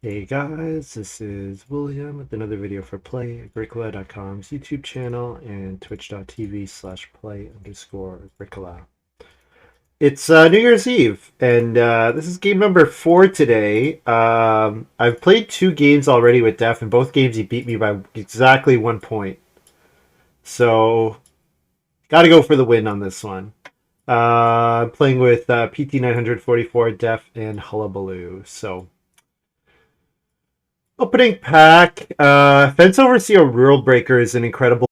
Hey guys, this is William with another video for Play-agricola.com's YouTube channel and twitch.tv/play_agricola. It's New Year's Eve, and this is game number 4 today. I've played 2 games already with Def, and both games he beat me by exactly 1 point. So, gotta go for the win on this one. I'm playing with PT944, Def, and Hullabaloo. So, opening pack, Fence Overseer Rule Breaker is an incredible.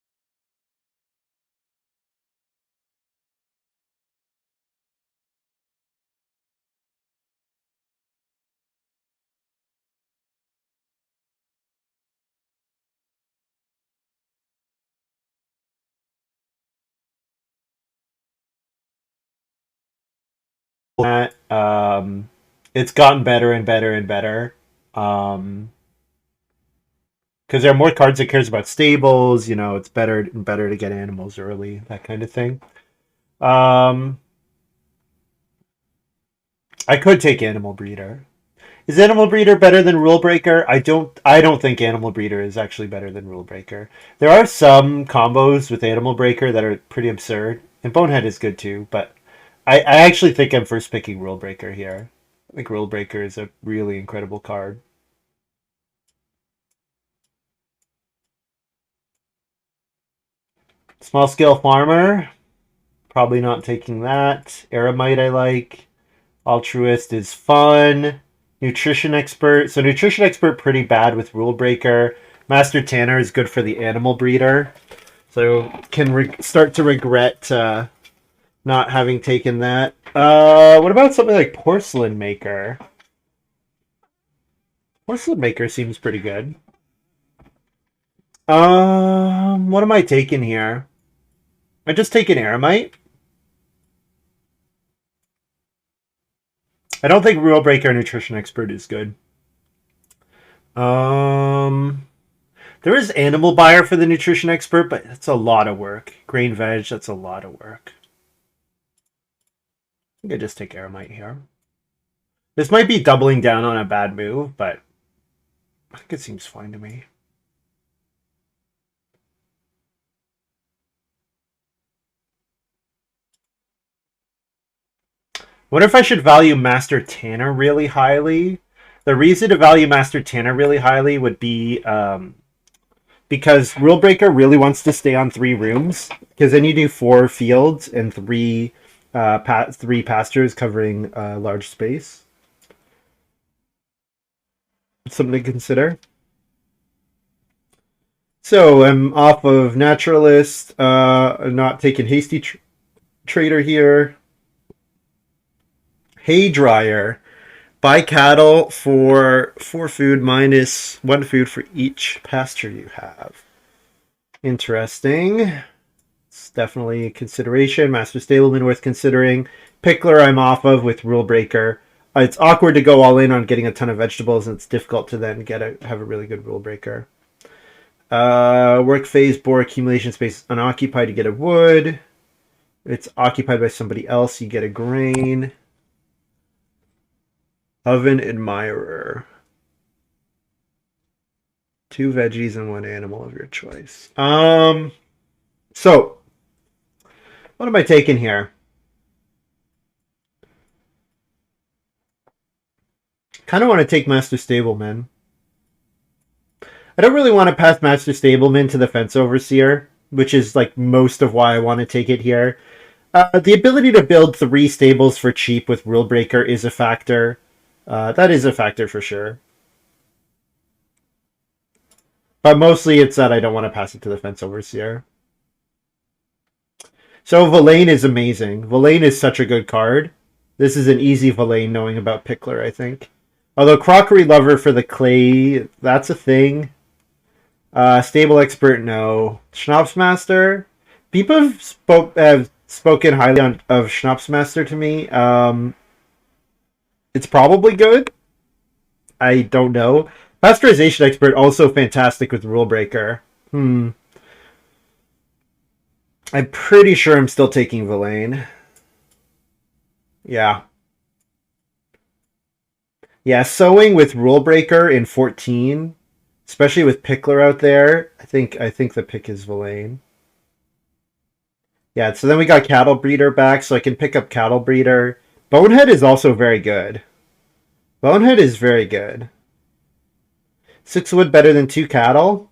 That it's gotten better and better and better. Because there are more cards that cares about stables. It's better and better to get animals early, that kind of thing. Um, I could take Animal Breeder. Is Animal Breeder better than Rule Breaker? I don't think Animal Breeder is actually better than Rule Breaker. There are some combos with Animal Breaker that are pretty absurd, and Bonehead is good too, but I actually think I'm first picking Rule Breaker here. I think Rule Breaker is a really incredible card. Small Scale Farmer, probably not taking that. Eremite I like. Altruist is fun. Nutrition Expert. So Nutrition Expert pretty bad with Rule Breaker. Master Tanner is good for the Animal Breeder. So can start to regret not having taken that. What about something like Porcelain Maker? Porcelain Maker seems pretty good. What am I taking here? I just take an Eremite. I don't think Rule Breaker Nutrition Expert is good. There is Animal Buyer for the Nutrition Expert, but that's a lot of work. Grain Veg, that's a lot of work. I think I just take Eremite here. This might be doubling down on a bad move, but I think it seems fine to me. What if I should value Master Tanner really highly? The reason to value Master Tanner really highly would be because Rule Breaker really wants to stay on 3 rooms, because then you do 4 fields and 3 pastures covering large space. Something to consider. So I'm off of Naturalist, not taking Hasty Trader here. Hay Dryer. Buy cattle for 4 food minus 1 food for each pasture you have. Interesting. It's definitely a consideration. Master Stableman worth considering. Pickler I'm off of with Rule Breaker. It's awkward to go all in on getting a ton of vegetables, and it's difficult to then have a really good Rule Breaker. Work phase, bore accumulation space unoccupied, you get a wood. It's occupied by somebody else, you get a grain. Oven Admirer. 2 veggies and 1 animal of your choice. So, what am I taking here? Kind of want to take Master Stableman. I don't really want to pass Master Stableman to the Fence Overseer, which is like most of why I want to take it here. The ability to build 3 stables for cheap with Rule Breaker is a factor. That is a factor for sure. But mostly it's that I don't want to pass it to the Fence Overseer. So Villain is amazing. Villain is such a good card. This is an easy Villain knowing about Pickler, I think. Although Crockery Lover for the clay, that's a thing. Stable Expert, no. Schnapsmaster. People have spoken highly of Schnapsmaster to me. It's probably good. I don't know. Pasteurization Expert, also fantastic with Rule Breaker. I'm pretty sure I'm still taking Villain. Yeah. Yeah, sewing with Rule Breaker in 14, especially with Pickler out there. I think the pick is Villain. Yeah, so then we got Cattle Breeder back, so I can pick up Cattle Breeder. Bonehead is also very good. Bonehead is very good. 6 wood better than 2 cattle?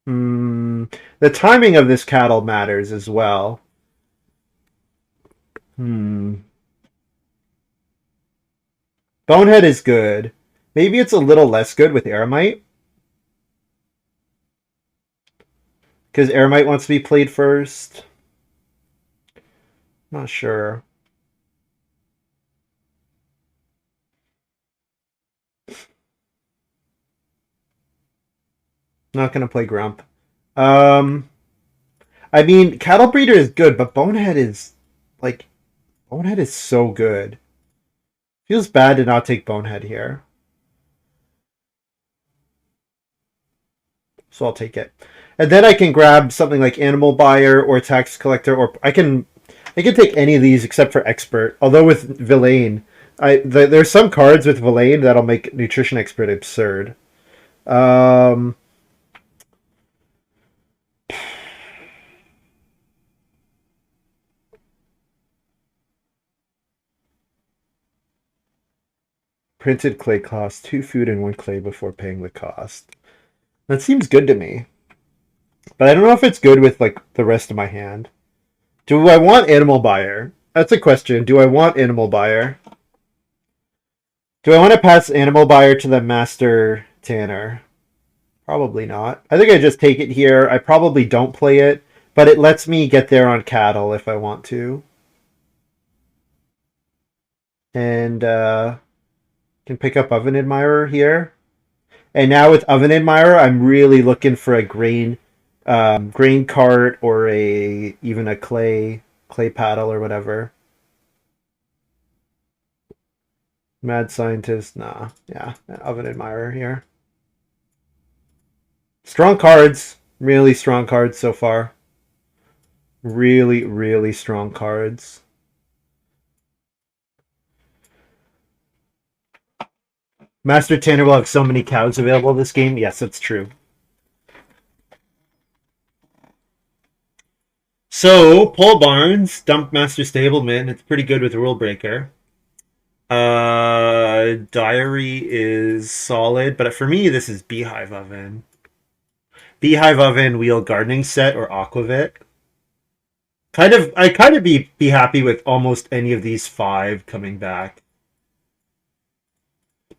Hmm. The timing of this cattle matters as well. Hmm. Bonehead is good. Maybe it's a little less good with Eremite. Because Eremite wants to be played first. Not sure. Not going to play Grump. Um, I mean, Cattle Breeder is good, but like, Bonehead is so good. Feels bad to not take Bonehead here. So I'll take it. And then I can grab something like Animal Buyer or Tax Collector, or I can take any of these except for Expert. Although with Villain, there's some cards with Villain that'll make Nutrition Expert absurd. Um, Printed clay costs 2 food and 1 clay before paying the cost. That seems good to me. But I don't know if it's good with like the rest of my hand. Do I want Animal Buyer? That's a question. Do I want Animal Buyer? Do I want to pass Animal Buyer to the Master Tanner? Probably not. I think I just take it here. I probably don't play it, but it lets me get there on cattle if I want to. And can pick up Oven Admirer here. And now with Oven Admirer, I'm really looking for a grain cart or even a clay paddle or whatever. Mad Scientist, nah, yeah, Oven Admirer here. Strong cards, really strong cards so far. Really, really strong cards. Master Tanner will have so many cows available this game. Yes, that's true. So, Pole Barns, Dump Master Stableman. It's pretty good with Rule Breaker. Diary is solid, but for me, this is Beehive Oven. Beehive Oven, Wheel Gardening Set, or Aquavit. I kind of be happy with almost any of these 5 coming back.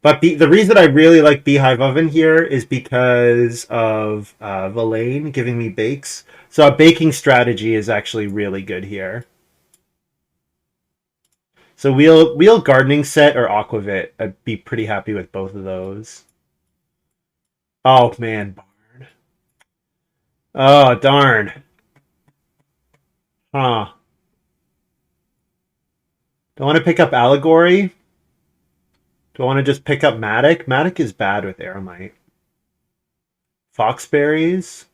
But the reason I really like Beehive Oven here is because of Villain giving me bakes. So a baking strategy is actually really good here. So wheel gardening set or Aquavit, I'd be pretty happy with both of those. Oh man, barn. Oh darn. Huh. Do I want to pick up Allegory? Do I want to just pick up Matic? Matic is bad with Eremite. Foxberries?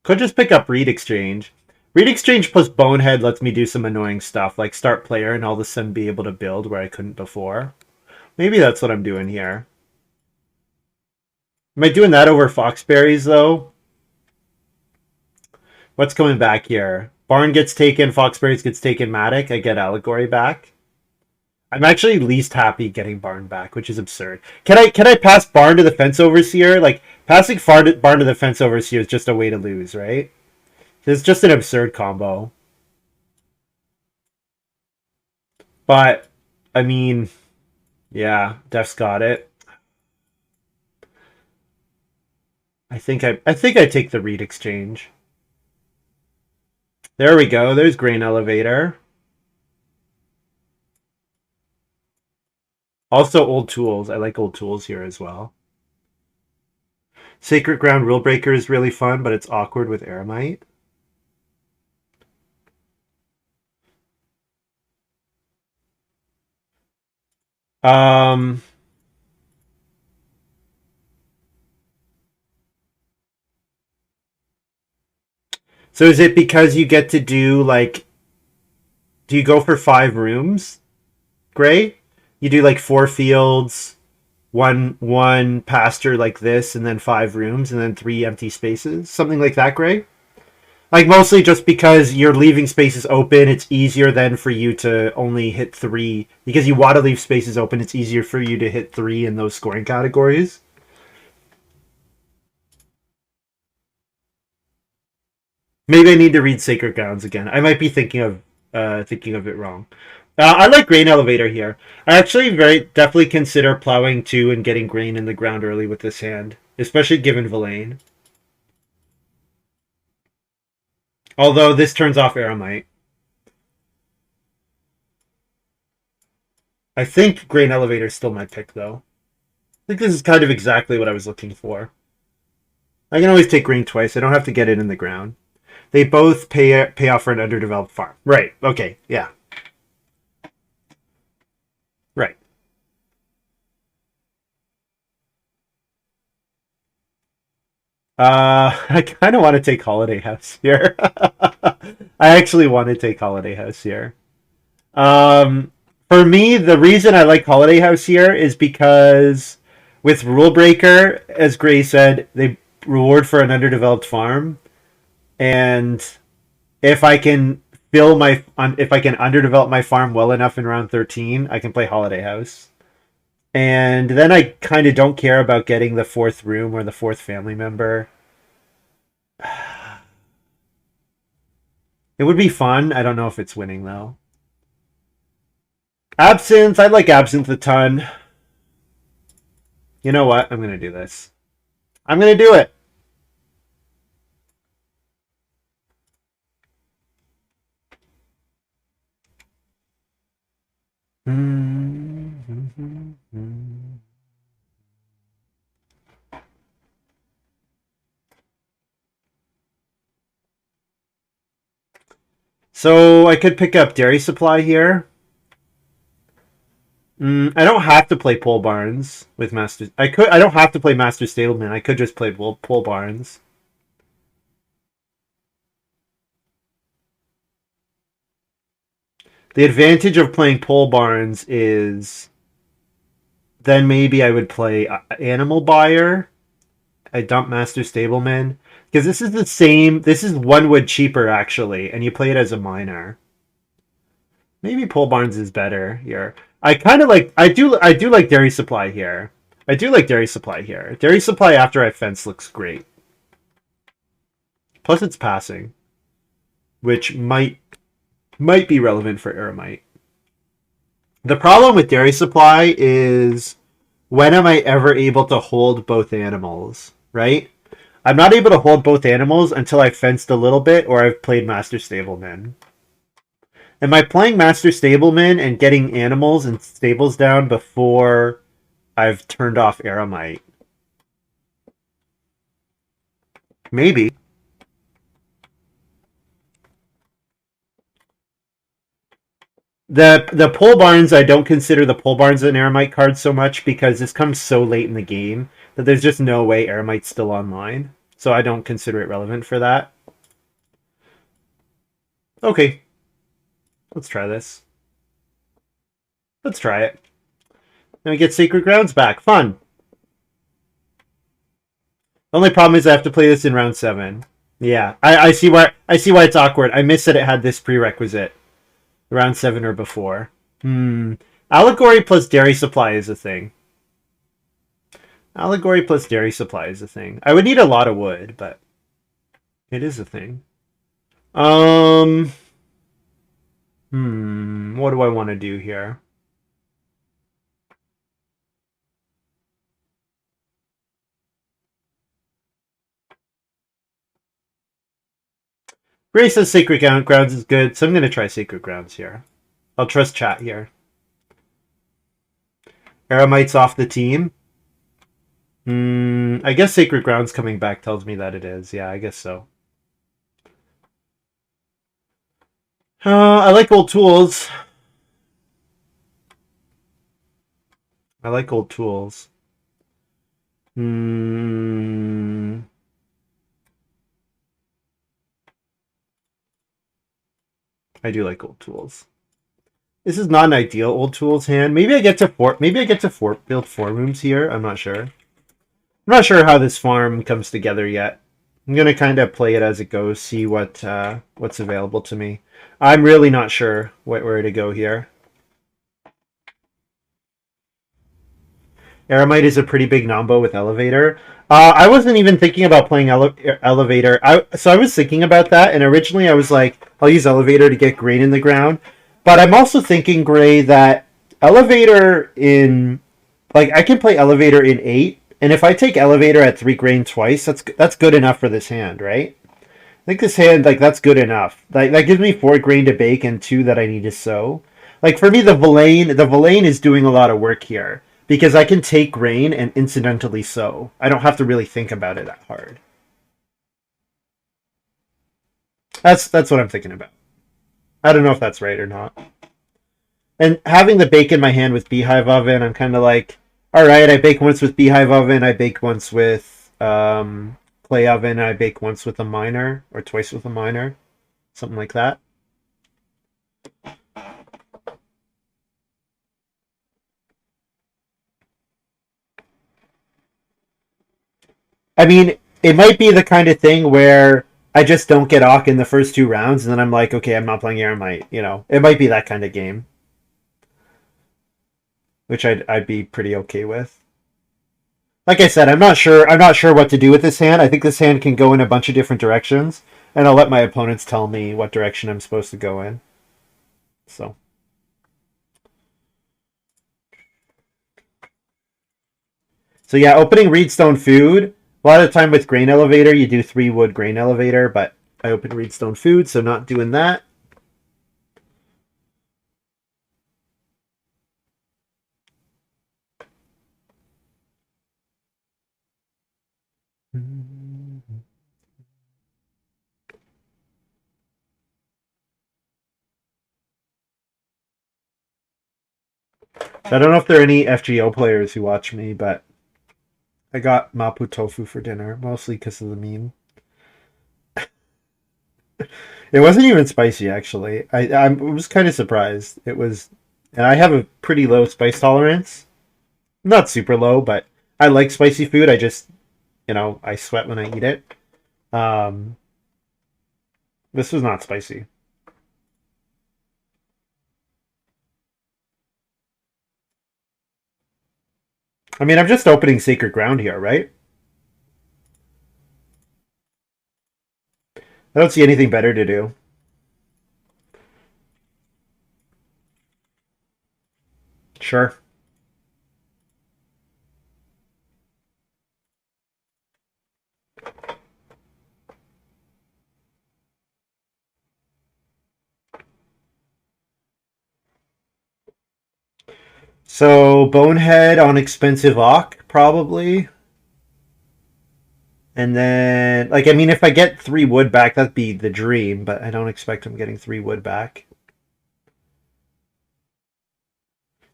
Could just pick up Reed Exchange. Reed Exchange plus Bonehead lets me do some annoying stuff, like start player and all of a sudden be able to build where I couldn't before. Maybe that's what I'm doing here. Am I doing that over Foxberries, though? What's coming back here? Barn gets taken, Foxberries gets taken, Matic. I get Allegory back. I'm actually least happy getting Barn back, which is absurd. Can I pass Barn to the Fence Overseer? Like, passing Barn to the Fence Overseer is just a way to lose, right? It's just an absurd combo. But, I mean, yeah, Def's got it. I think I take the Reed Exchange. There we go. There's Grain Elevator. Also old tools. I like old tools here as well. Sacred Ground Rule Breaker is really fun, but it's awkward with Eremite. Um, so is it because you get to do like do you go for 5 rooms, Gray? You do like 4 fields, one pasture like this, and then 5 rooms, and then 3 empty spaces, something like that, Gray. Like mostly just because you're leaving spaces open, it's easier then for you to only hit 3 because you want to leave spaces open. It's easier for you to hit 3 in those scoring categories. Maybe I need to read Sacred Grounds again. I might be thinking of it wrong. I like Grain Elevator here. I actually very definitely consider plowing 2 and getting grain in the ground early with this hand, especially given Villain. Although this turns off Aramite. I think Grain Elevator is still my pick, though. I think this is kind of exactly what I was looking for. I can always take grain twice. I don't have to get it in the ground. They both pay off for an underdeveloped farm. Right. Okay. Yeah. Right. I kind of want to take Holiday House here. I actually want to take Holiday House here. For me, the reason I like Holiday House here is because with Rule Breaker, as Gray said, they reward for an underdeveloped farm, and if I can if I can underdevelop my farm well enough in round 13, I can play Holiday House. And then I kind of don't care about getting the 4th room or the 4th family member. It would be fun. I don't know if it's winning though. Absinthe. I like Absinthe a ton. You know what? I'm going to do this. I'm going to do it. So I could pick up Dairy Supply here. I don't have to play Pole Barns with Master. I could. I don't have to play Master Stableman. I could just play Pole Barns. The advantage of playing Pole Barns is then maybe I would play Animal Buyer. I dump Master Stableman because this is the same. This is 1 wood cheaper actually, and you play it as a miner. Maybe Pole Barns is better here. I kind of like. I do like Dairy Supply here. I do like Dairy Supply here. Dairy Supply after I fence looks great. Plus it's passing, which might be relevant for Aramite. The problem with Dairy Supply is when am I ever able to hold both animals, right? I'm not able to hold both animals until I've fenced a little bit or I've played Master Stableman. Am I playing Master Stableman and getting animals and stables down before I've turned off Aramite? Maybe. The Pole Barns, I don't consider the Pole Barns an Aramite card so much because this comes so late in the game that there's just no way Aramite's still online. So I don't consider it relevant for that. Okay. Let's try this. Let's try it. Then we get Sacred Grounds back. Fun. The only problem is I have to play this in round 7. Yeah, I see why it's awkward. I missed that it had this prerequisite. Round 7 or before. Allegory plus Dairy Supply is a thing. Allegory plus Dairy Supply is a thing. I would need a lot of wood, but it is a thing. What do I want to do here? Grace says Sacred Grounds is good, so I'm going to try Sacred Grounds here. I'll trust chat here. Aramite's off the team. I guess Sacred Grounds coming back tells me that it is. Yeah, I guess so. I like old tools. I like old tools. I do like old tools. This is not an ideal old tools hand. Maybe I get to build 4 rooms here. I'm not sure. I'm not sure how this farm comes together yet. I'm gonna kind of play it as it goes, see what's available to me. I'm really not sure where to go here. Aramite is a pretty big nombo with elevator. I wasn't even thinking about playing elevator. So I was thinking about that, and originally I was like, I'll use elevator to get grain in the ground. But I'm also thinking, Gray, that elevator in like I can play elevator in 8, and if I take elevator at 3 grain twice, that's good enough for this hand, right? I think this hand that's good enough. Like that gives me 4 grain to bake and 2 that I need to sow. Like for me, the Villain is doing a lot of work here because I can take grain and incidentally sow. I don't have to really think about it that hard. That's what I'm thinking about. I don't know if that's right or not. And having the bake in my hand with beehive oven, I'm kind of like, all right, I bake once with beehive oven, I bake once with clay oven, I bake once with a miner or twice with a miner, something like that. I mean, it might be the kind of thing where I just don't get Ock in the first 2 rounds, and then I'm like, okay, I'm not playing Aramite. It might be that kind of game, which I'd be pretty okay with. Like I said, I'm not sure. I'm not sure what to do with this hand. I think this hand can go in a bunch of different directions, and I'll let my opponents tell me what direction I'm supposed to go in. So yeah, opening Reedstone Food. A lot of time with Grain Elevator, you do 3 wood Grain Elevator, but I opened Reedstone Food, so not doing that. I don't know if there are any FGO players who watch me, but I got Mapo Tofu for dinner, mostly because of the meme. It wasn't even spicy, actually. I was kind of surprised. It was, and I have a pretty low spice tolerance. Not super low, but I like spicy food. I just, I sweat when I eat it. Um, this was not spicy. I mean, I'm just opening Sacred Ground here, right? I don't see anything better to do. Sure. So Bonehead on expensive Ock, probably. And then, I mean, if I get 3 wood back, that'd be the dream, but I don't expect I'm getting 3 wood back.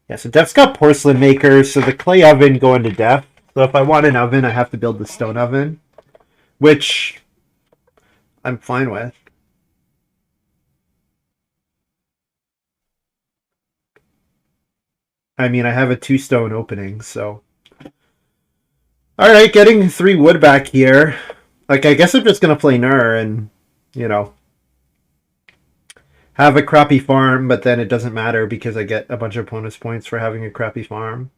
Yeah, so Def's got porcelain maker, so the clay oven going to Def. So if I want an oven, I have to build the stone oven, which I'm fine with. I mean, I have a 2 stone opening, so. Alright, getting 3 wood back here. I guess I'm just gonna play Nur and, you know, have a crappy farm, but then it doesn't matter because I get a bunch of bonus points for having a crappy farm.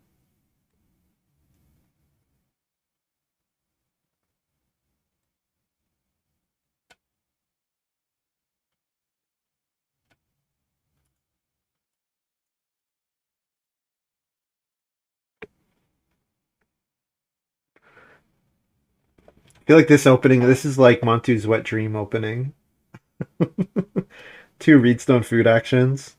I feel like this is like Montu's Wet Dream opening. 2 Reedstone food actions.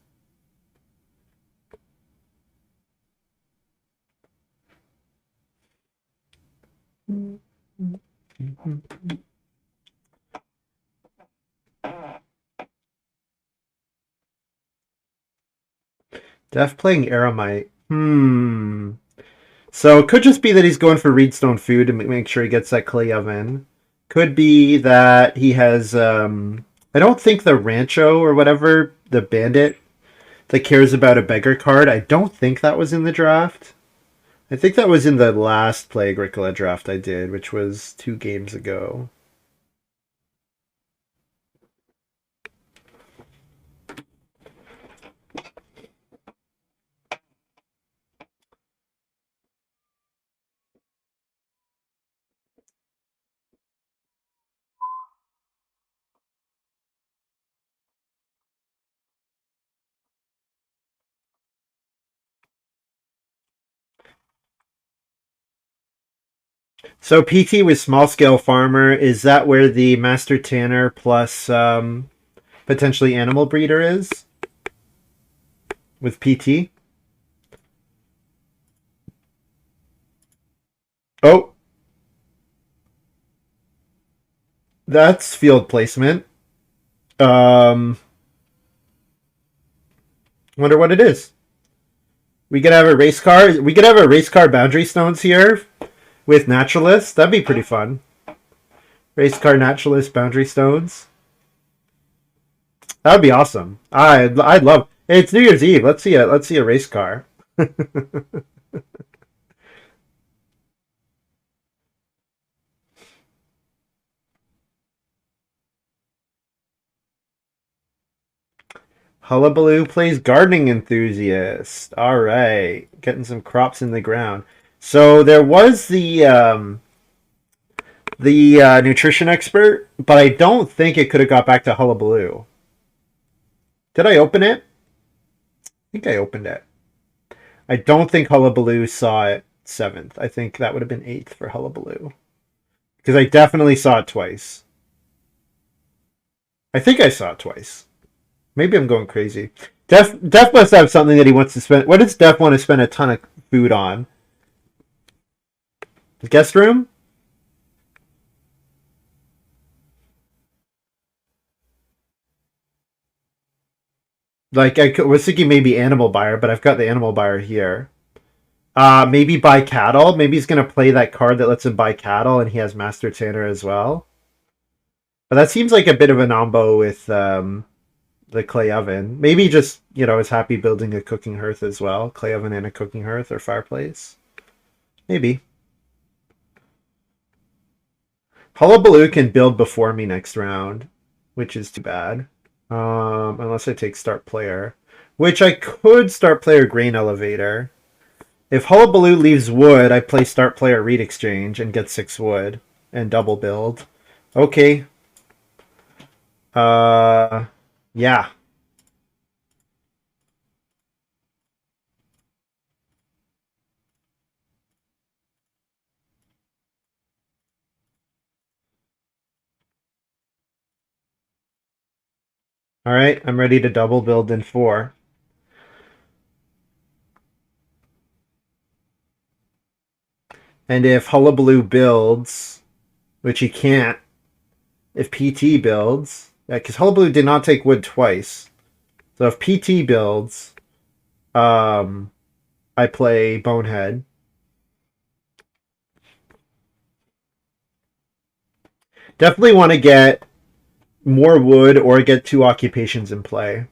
Def playing Aramite. So it could just be that he's going for Reedstone food to make sure he gets that clay oven. Could be that he has I don't think the Rancho or whatever, the bandit that cares about a beggar card. I don't think that was in the draft. I think that was in the last Play-Agricola draft I did, which was 2 games ago. So PT with small scale farmer, is that where the master tanner plus potentially animal breeder is with PT? Oh, that's field placement. Um, wonder what it is. We could have a race car. We could have a race car boundary stones here with naturalists. That'd be pretty fun. Race car naturalist boundary stones. That would be awesome. I'd love. Hey, it's New Year's Eve. Let's see a race car. Hullabaloo plays gardening enthusiast. All right, getting some crops in the ground. So there was the nutrition expert, but I don't think it could have got back to Hullabaloo. Did I open it? I think I opened it. I don't think Hullabaloo saw it 7th. I think that would have been 8th for Hullabaloo. Because I definitely saw it twice. I think I saw it twice. Maybe I'm going crazy. Def must have something that he wants to spend. What does Def want to spend a ton of food on? The guest room? Like, I was thinking maybe animal buyer, but I've got the animal buyer here. Maybe buy cattle. Maybe he's going to play that card that lets him buy cattle, and he has Master Tanner as well. But that seems like a bit of a nombo with the clay oven. Maybe just, is happy building a cooking hearth as well. Clay oven and a cooking hearth or fireplace. Maybe. Hullabaloo can build before me next round, which is too bad. Unless I take start player. Which I could start player grain elevator. If Hullabaloo leaves wood, I play start player reed exchange and get 6 wood and double build. Okay. Yeah. All right, I'm ready to double build in 4. And if Hullabaloo builds, which he can't, if PT builds, because Hullabaloo did not take wood twice. So if PT builds, I play Bonehead. Definitely want to get more wood or get 2 occupations in play.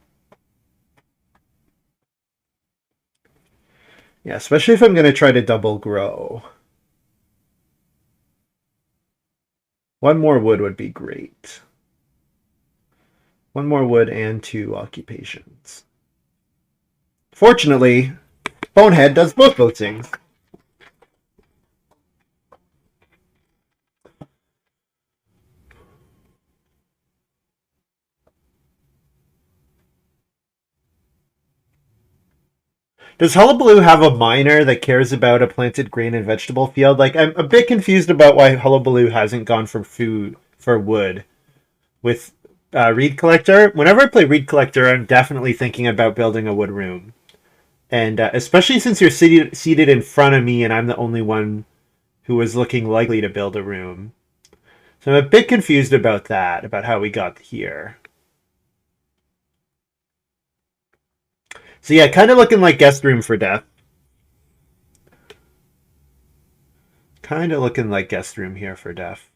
Yeah, especially if I'm going to try to double grow. 1 more wood would be great. 1 more wood and 2 occupations. Fortunately, Bonehead does both those things. Does Hullabaloo have a miner that cares about a planted grain and vegetable field? Like, I'm a bit confused about why Hullabaloo hasn't gone for food, for wood, with Reed Collector. Whenever I play Reed Collector, I'm definitely thinking about building a wood room. And especially since you're seated in front of me and I'm the only one who was looking likely to build a room. So I'm a bit confused about that, about how we got here. So yeah, kind of looking like guest room for death. Kind of looking like guest room here for death.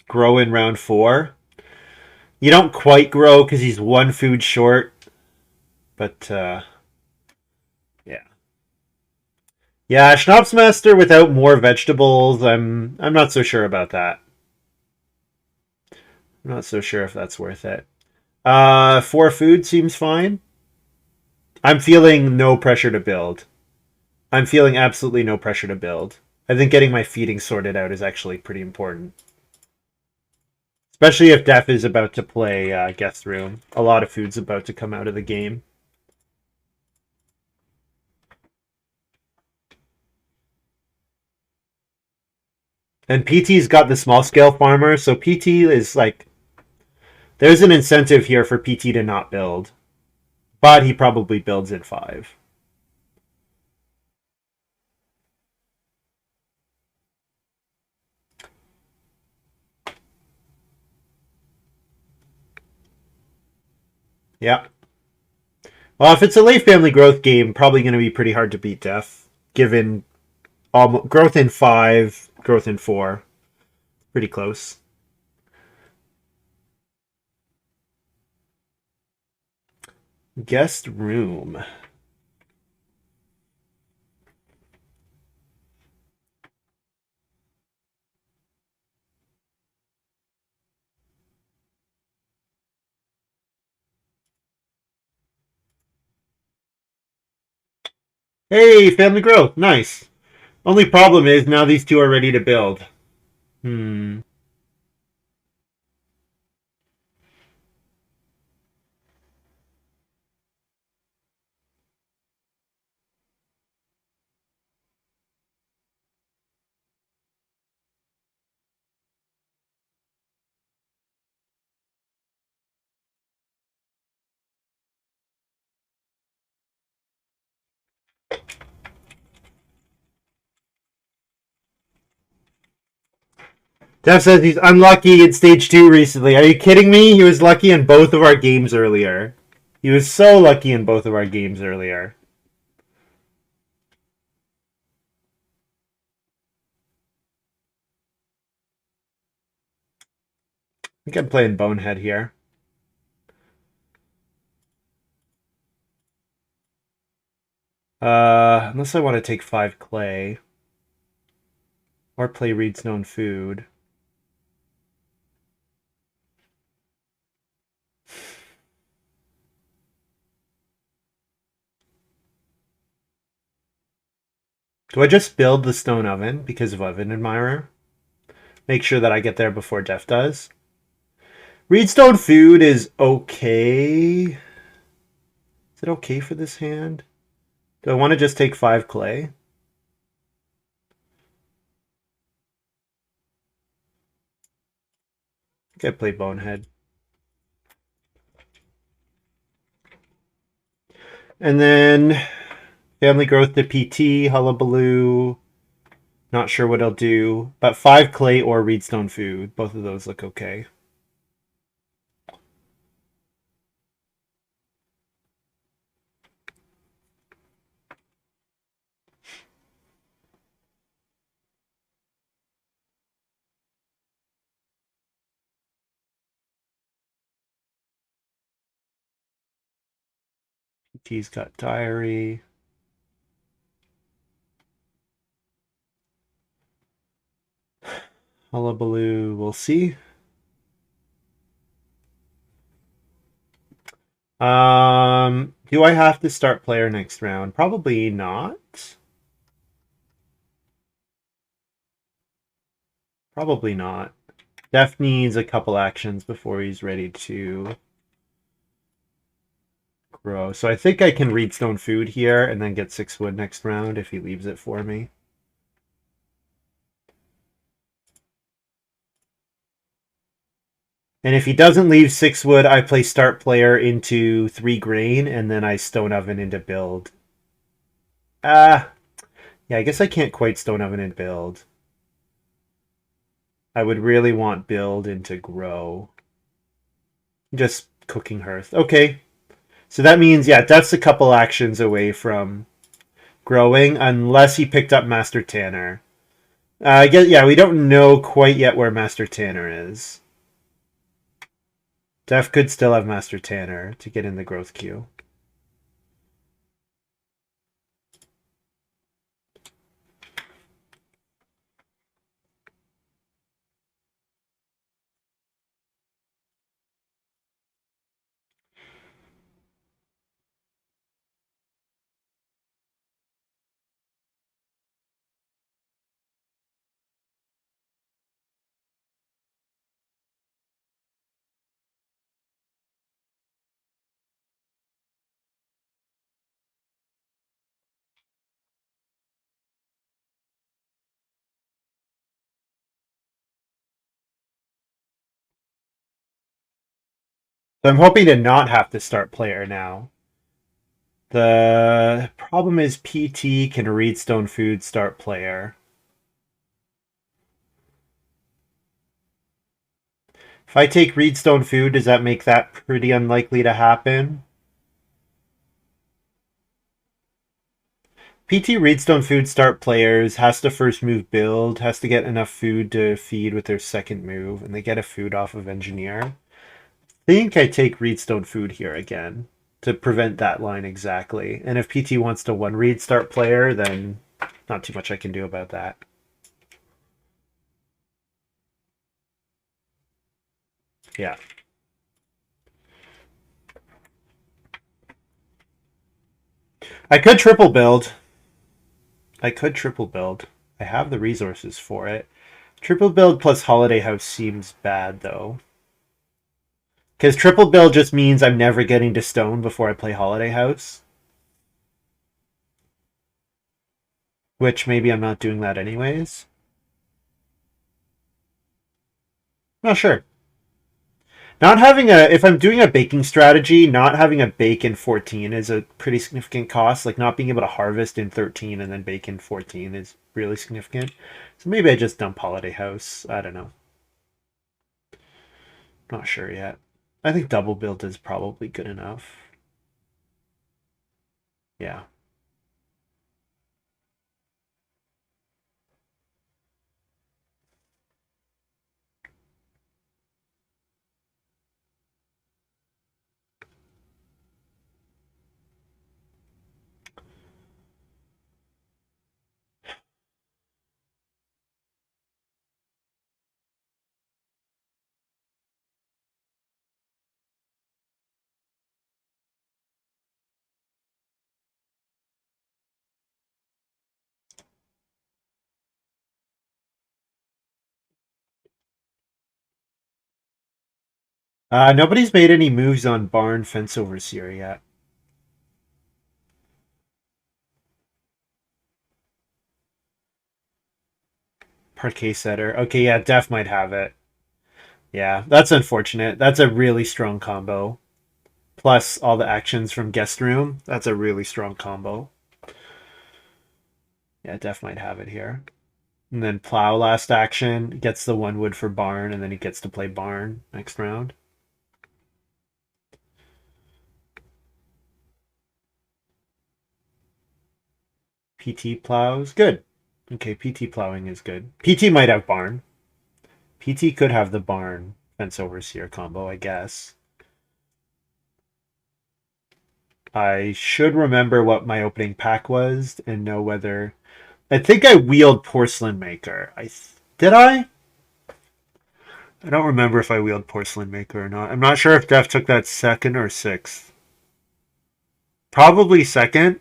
Grow in round 4. You don't quite grow because he's one food short, but yeah. Yeah, Schnapsmaster without more vegetables, I'm not so sure about that. I'm not so sure if that's worth it. Four food seems fine. I'm feeling no pressure to build. I'm feeling absolutely no pressure to build. I think getting my feeding sorted out is actually pretty important. Especially if Def is about to play Guest Room. A lot of food's about to come out of the game. And PT's got the small scale farmer, so PT is like, there's an incentive here for PT to not build. But he probably builds in 5. Yeah. Well, if it's a late family growth game, probably going to be pretty hard to beat Def, given growth in 5, growth in 4. Pretty close. Guest room. Hey, family growth. Nice. Only problem is now these two are ready to build. Hmm. Def says he's unlucky in stage 2 recently. Are you kidding me? He was lucky in both of our games earlier. He was so lucky in both of our games earlier. I think I'm playing Bonehead here. Unless I want to take 5 clay. Or play Reed's Known Food. Do I just build the stone oven because of Oven Admirer? Make sure that I get there before Def does. Reedstone Food is okay. Is it okay for this hand? Do I want to just take 5 clay? I think I play Bonehead. And then Family Growth to PT, Hullabaloo. Not sure what I'll do. But 5 clay or Reedstone Food. Both of those look okay. PT's got Diary. Hullabaloo, we'll see. Do I have to start player next round? Probably not. Probably not. Def needs a couple actions before he's ready to grow. So I think I can Reedstone Food here and then get 6 wood next round if he leaves it for me. And if he doesn't leave 6 wood, I play start player into 3 grain and then I stone oven into build. Yeah, I guess I can't quite stone oven and build. I would really want build into grow. Just cooking hearth. Okay. So that means, yeah, that's a couple actions away from growing, unless he picked up Master Tanner. I guess, yeah, we don't know quite yet where Master Tanner is. Def could still have Master Tanner to get in the growth queue. So I'm hoping to not have to start player now. The problem is PT can read Stone Food start player. If I take read Stone Food, does that make that pretty unlikely to happen? PT Reedstone Food start players has to first move build, has to get enough food to feed with their second move, and they get a food off of Engineer. I think I take Reedstone Food here again to prevent that line exactly. And if PT wants to one read start player, then not too much I can do about that. Yeah. I could triple build. I could triple build. I have the resources for it. Triple build plus Holiday House seems bad though. Because triple build just means I'm never getting to stone before I play Holiday House. Which maybe I'm not doing that anyways. Not sure. Not having a, if I'm doing a baking strategy, not having a bake in 14 is a pretty significant cost. Like not being able to harvest in 13 and then bake in 14 is really significant. So maybe I just dump Holiday House. I don't know. Not sure yet. I think double build is probably good enough. Yeah. Nobody's made any moves on Barn Fence Overseer yet. Parquet Setter. Okay, yeah, Def might have it. Yeah, that's unfortunate. That's a really strong combo. Plus all the actions from Guest Room. That's a really strong combo. Yeah, Def might have it here. And then Plow last action gets the one wood for Barn, and then he gets to play Barn next round. PT Plows. Good. Okay, PT Plowing is good. PT might have Barn. PT could have the Barn Fence Overseer combo, I guess. I should remember what my opening pack was and know whether. I think I wheeled Porcelain Maker. Did I? I don't remember if I wheeled Porcelain Maker or not. I'm not sure if Def took that second or sixth. Probably second.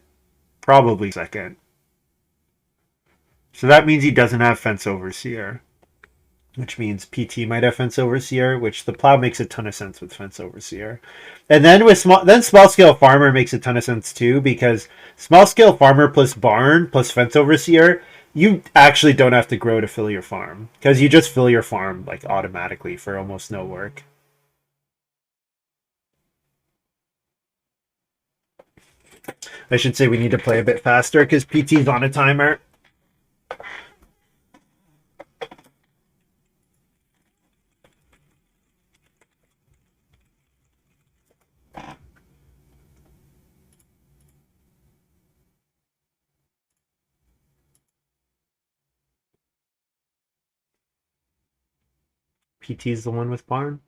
Probably second. So that means he doesn't have Fence Overseer, which means PT might have Fence Overseer, which the Plow makes a ton of sense with Fence Overseer. And then with small scale farmer makes a ton of sense too, because small scale farmer plus barn plus Fence Overseer, you actually don't have to grow to fill your farm, because you just fill your farm like automatically for almost no work. I should say we need to play a bit faster because PT's on a timer. PT's the one with barn.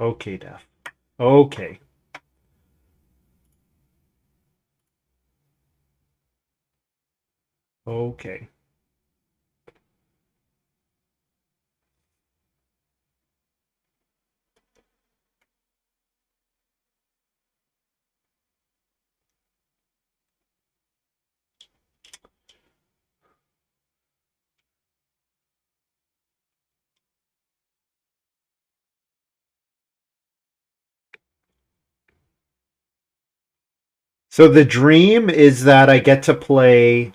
Okay, Def. Okay. Okay. So the dream is that I get to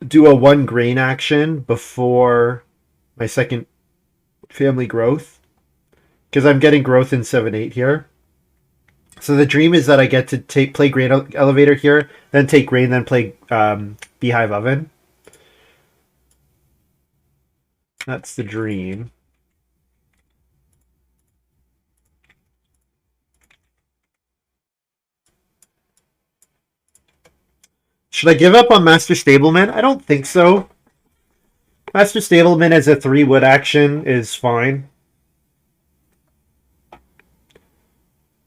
do a one grain action before my second family growth because I'm getting growth in 7-8 here. So the dream is that I get to play grain elevator here, then take grain, then play beehive oven. That's the dream. Should I give up on Master Stableman? I don't think so. Master Stableman as a 3 wood action is fine.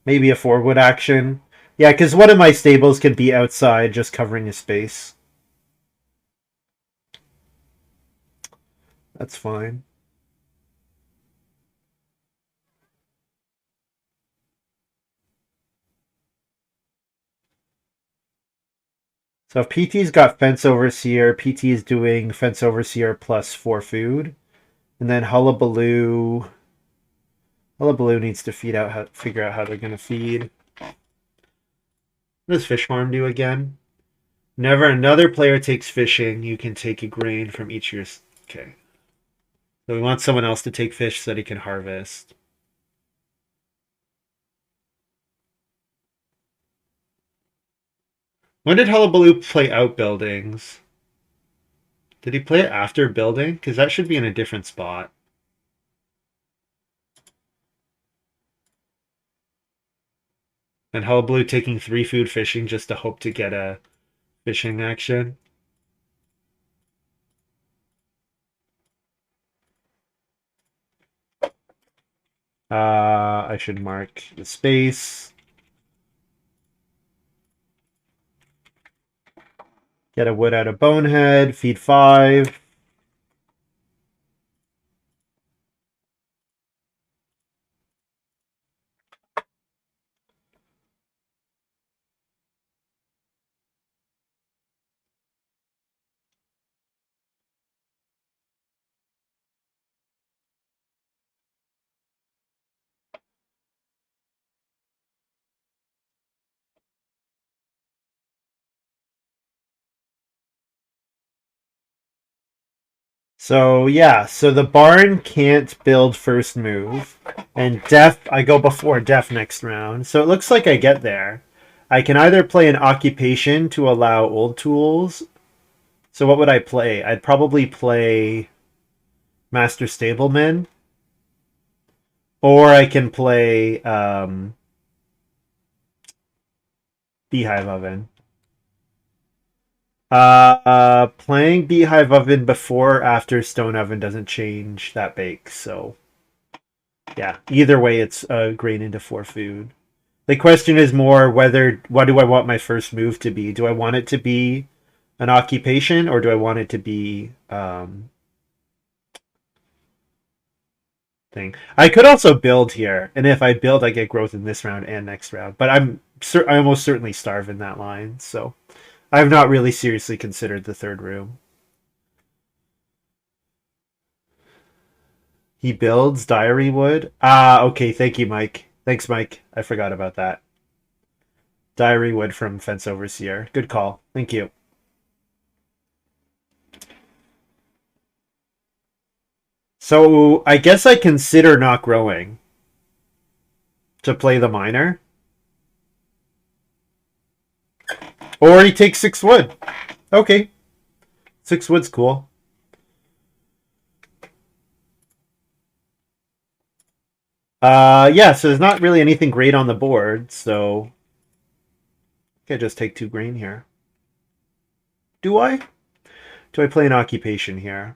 Maybe a 4 wood action. Yeah, because one of my stables can be outside, just covering a space. That's fine. So if PT's got Fence Overseer, PT is doing Fence Overseer plus 4 food. And then Hullabaloo needs to figure out how they're going to feed. What does Fish Farm do again? Never another player takes fishing. You can take a grain from each of your... Okay. So we want someone else to take fish so that he can harvest. When did Hullabaloo play Outbuildings? Did he play it after Building? Because that should be in a different spot. And Hullabaloo taking 3 food fishing just to hope to get a fishing action. I should mark the space. Get a wood out of Bonehead. Feed 5. So yeah, so the barn can't build first move, and Def I go before Def next round. So it looks like I get there. I can either play an occupation to allow old tools. So what would I play? I'd probably play Master Stableman, or I can play Beehive Oven. Playing Beehive Oven before or after Stone Oven doesn't change that bake, so yeah. Either way, it's a grain into 4 food. The question is more what do I want my first move to be? Do I want it to be an occupation or do I want it to be thing? I could also build here, and if I build, I get growth in this round and next round. But I almost certainly starve in that line, so I have not really seriously considered the third room. He builds diary wood. Ah, okay. Thank you, Mike. Thanks, Mike. I forgot about that. Diary wood from Fence Overseer. Good call. Thank you. So I guess I consider not growing to play the miner. Or he takes 6 wood. Okay. 6 wood's cool. Yeah, so there's not really anything great on the board, so I could just take 2 grain here. Do I? Do I play an occupation here?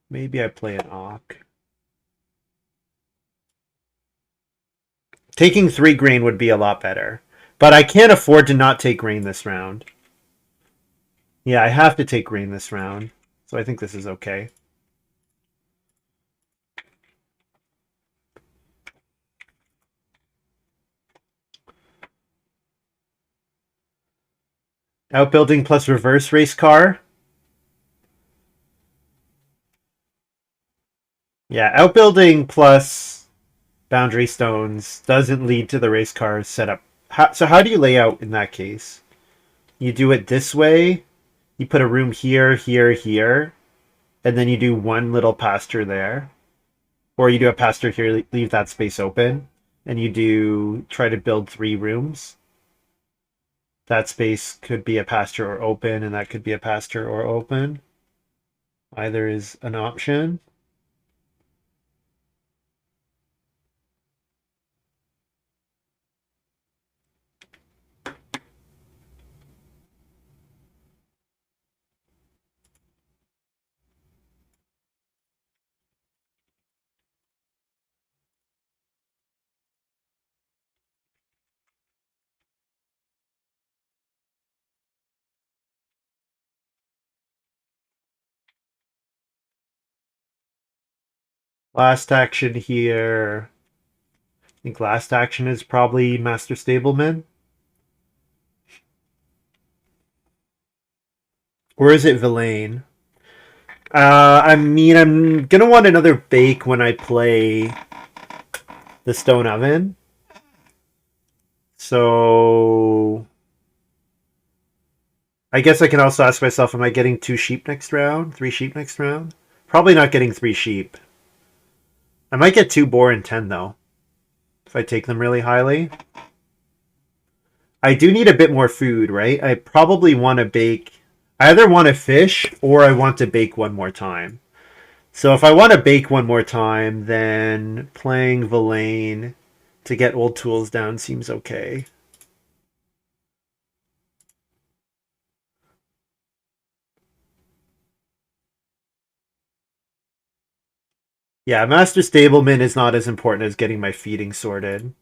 Maybe I play an Auk. Taking 3 green would be a lot better. But I can't afford to not take green this round. Yeah, I have to take green this round. So I think this is okay. Outbuilding plus reverse race car. Yeah, outbuilding plus boundary stones doesn't lead to the race car setup. So how do you lay out in that case? You do it this way. You put a room here, here, here, and then you do one little pasture there. Or you do a pasture here, leave that space open, and you do try to build 3 rooms. That space could be a pasture or open, and that could be a pasture or open. Either is an option. Last action here. I think last action is probably Master Stableman. Or is it Villain? I mean, I'm gonna want another bake when I play the Stone Oven. So I guess I can also ask myself, am I getting 2 sheep next round? 3 sheep next round? Probably not getting 3 sheep. I might get 2 boar and 10 though, if I take them really highly. I do need a bit more food, right? I probably want to bake. I either want to fish or I want to bake one more time. So if I want to bake one more time, then playing Villain to get old tools down seems okay. Yeah, Master Stableman is not as important as getting my feeding sorted.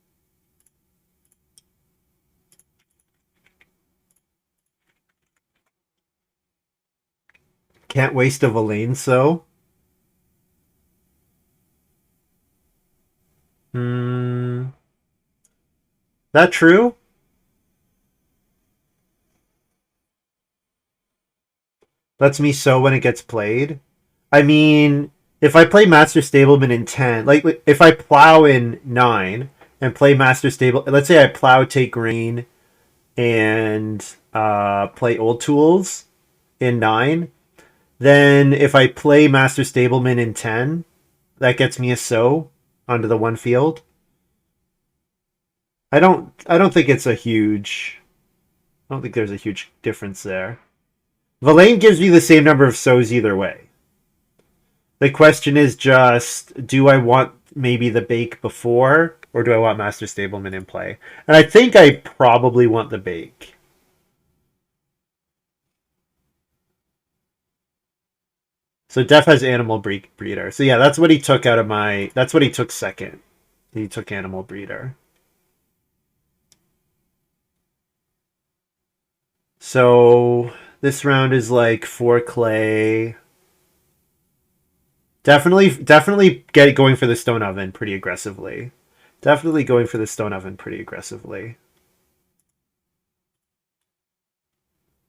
Can't waste a Villain, so. Hmm. That true? Lets me sow when it gets played. I mean, if I play Master Stableman in 10, like if I plow in 9 and play Master Stable, let's say I plow, take green, and play Old Tools in 9, then if I play Master Stableman in 10, that gets me a sow onto the one field. I don't think it's a huge I don't think there's a huge difference there. Villain gives me the same number of sows either way. The question is just, do I want maybe the bake before, or do I want Master Stableman in play? And I think I probably want the bake. So Def has Animal Breeder. So yeah, that's what he took out of my. That's what he took second. He took Animal Breeder. So this round is like 4 clay. Definitely get going for the stone oven pretty aggressively. Definitely going for the stone oven pretty aggressively.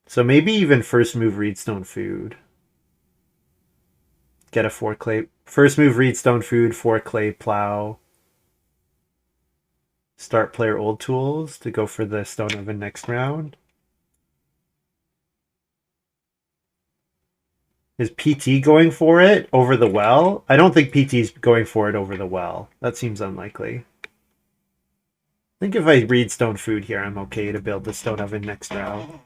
So maybe even first move Reedstone Food. Get a 4 clay. First move Reedstone Food, 4 clay plow. Start player old tools to go for the stone oven next round. Is PT going for it over the well? I don't think PT's going for it over the well. That seems unlikely. I think if I read stone food here, I'm okay to build the stone oven next round.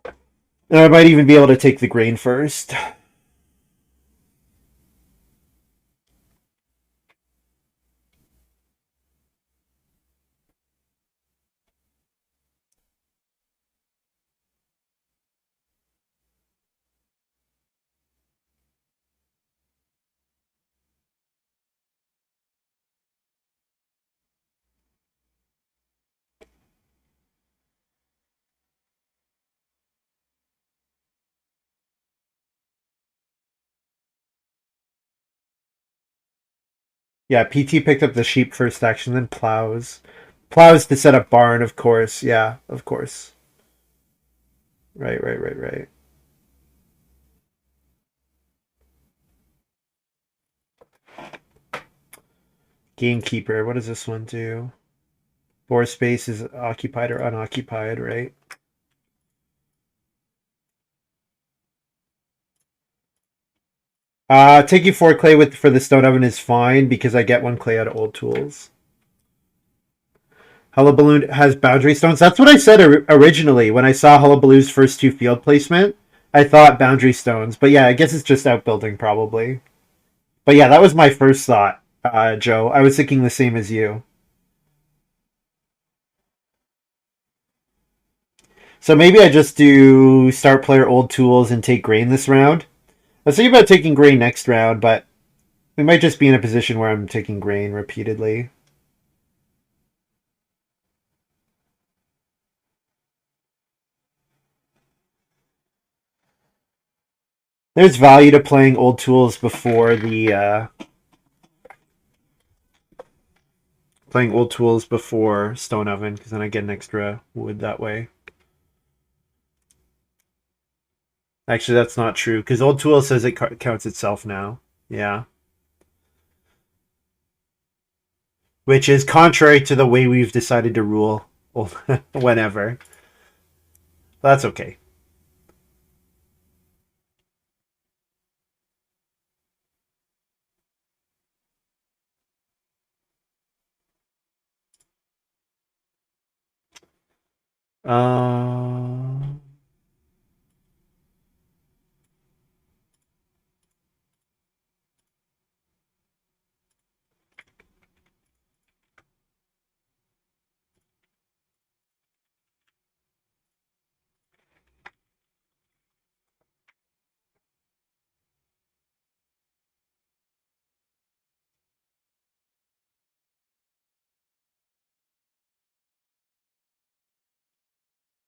And I might even be able to take the grain first. Yeah, PT picked up the sheep first action, then plows. Plows to set up barn, of course. Yeah, of course. Right, right, right, right. Gamekeeper, what does this one do? Board space is occupied or unoccupied, right? Taking 4 clay with for the stone oven is fine because I get 1 clay out of old tools. Hullabaloo has boundary stones. That's what I said originally when I saw Hullabaloo's first 2 field placement. I thought boundary stones, but yeah, I guess it's just outbuilding probably. But yeah, that was my first thought, Joe. I was thinking the same as you. So maybe I just do start player old tools and take grain this round. I was thinking about taking grain next round, but we might just be in a position where I'm taking grain repeatedly. There's value to playing old tools before the playing old tools before stone oven because then I get an extra wood that way. Actually, that's not true because old tool says it counts itself now. Yeah, which is contrary to the way we've decided to rule whenever. That's okay. Uh,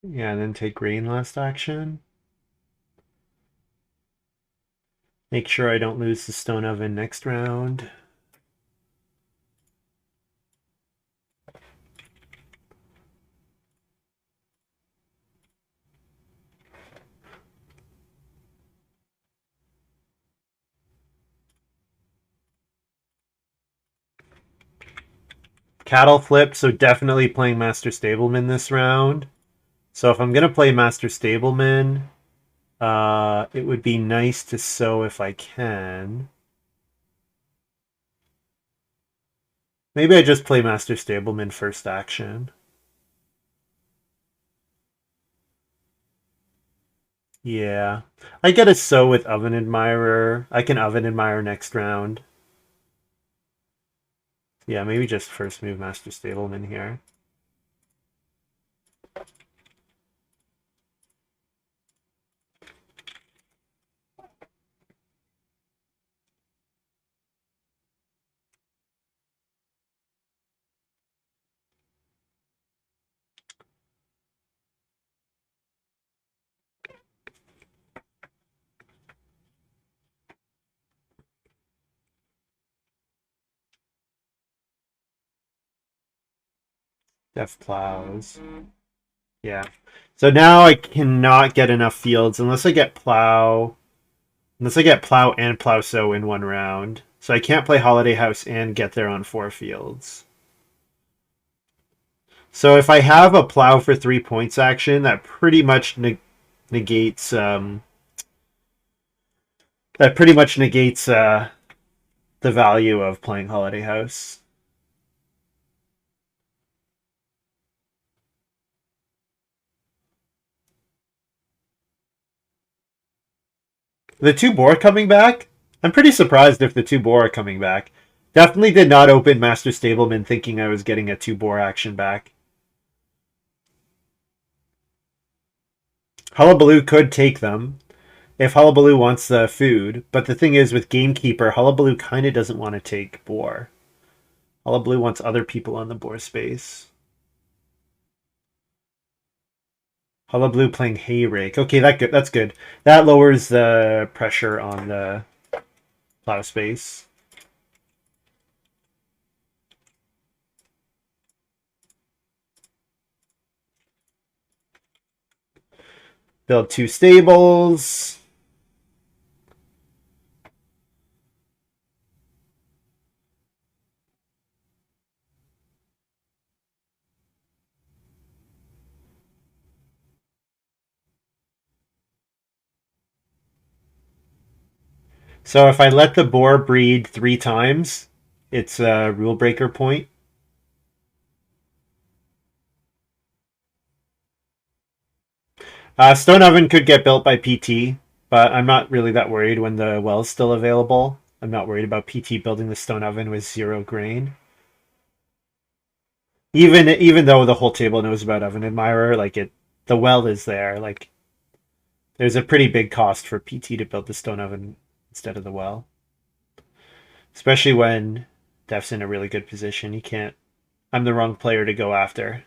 yeah, and then take green last action. Make sure I don't lose the stone oven next round. Cattle flip, so definitely playing Master Stableman this round. So if I'm gonna play Master Stableman, it would be nice to sow if I can. Maybe I just play Master Stableman first action. Yeah. I get a sow with Oven Admirer. I can Oven Admirer next round. Yeah, maybe just first move Master Stableman here. Def plows. Yeah. So now I cannot get enough fields unless I get plow. Unless I get plow and plow sow in one round. So I can't play Holiday House and get there on 4 fields. So if I have a plow for 3 points action, that pretty much negates the value of playing Holiday House. The 2 boar coming back? I'm pretty surprised if the 2 boar are coming back. Definitely did not open Master Stableman thinking I was getting a 2 boar action back. Hullabaloo could take them if Hullabaloo wants the food, but the thing is with Gamekeeper, Hullabaloo kind of doesn't want to take boar. Hullabaloo wants other people on the boar space. Hullabaloo playing Hay Rake. Okay, that's good. That lowers the pressure on the plow space. Build 2 stables. So if I let the boar breed 3 times, it's a rule breaker point. Stone oven could get built by PT, but I'm not really that worried when the well's still available. I'm not worried about PT building the stone oven with 0 grain. Even though the whole table knows about Oven Admirer, like the well is there. Like there's a pretty big cost for PT to build the stone oven instead of the well. Especially when Def's in a really good position. He can't. I'm the wrong player to go after.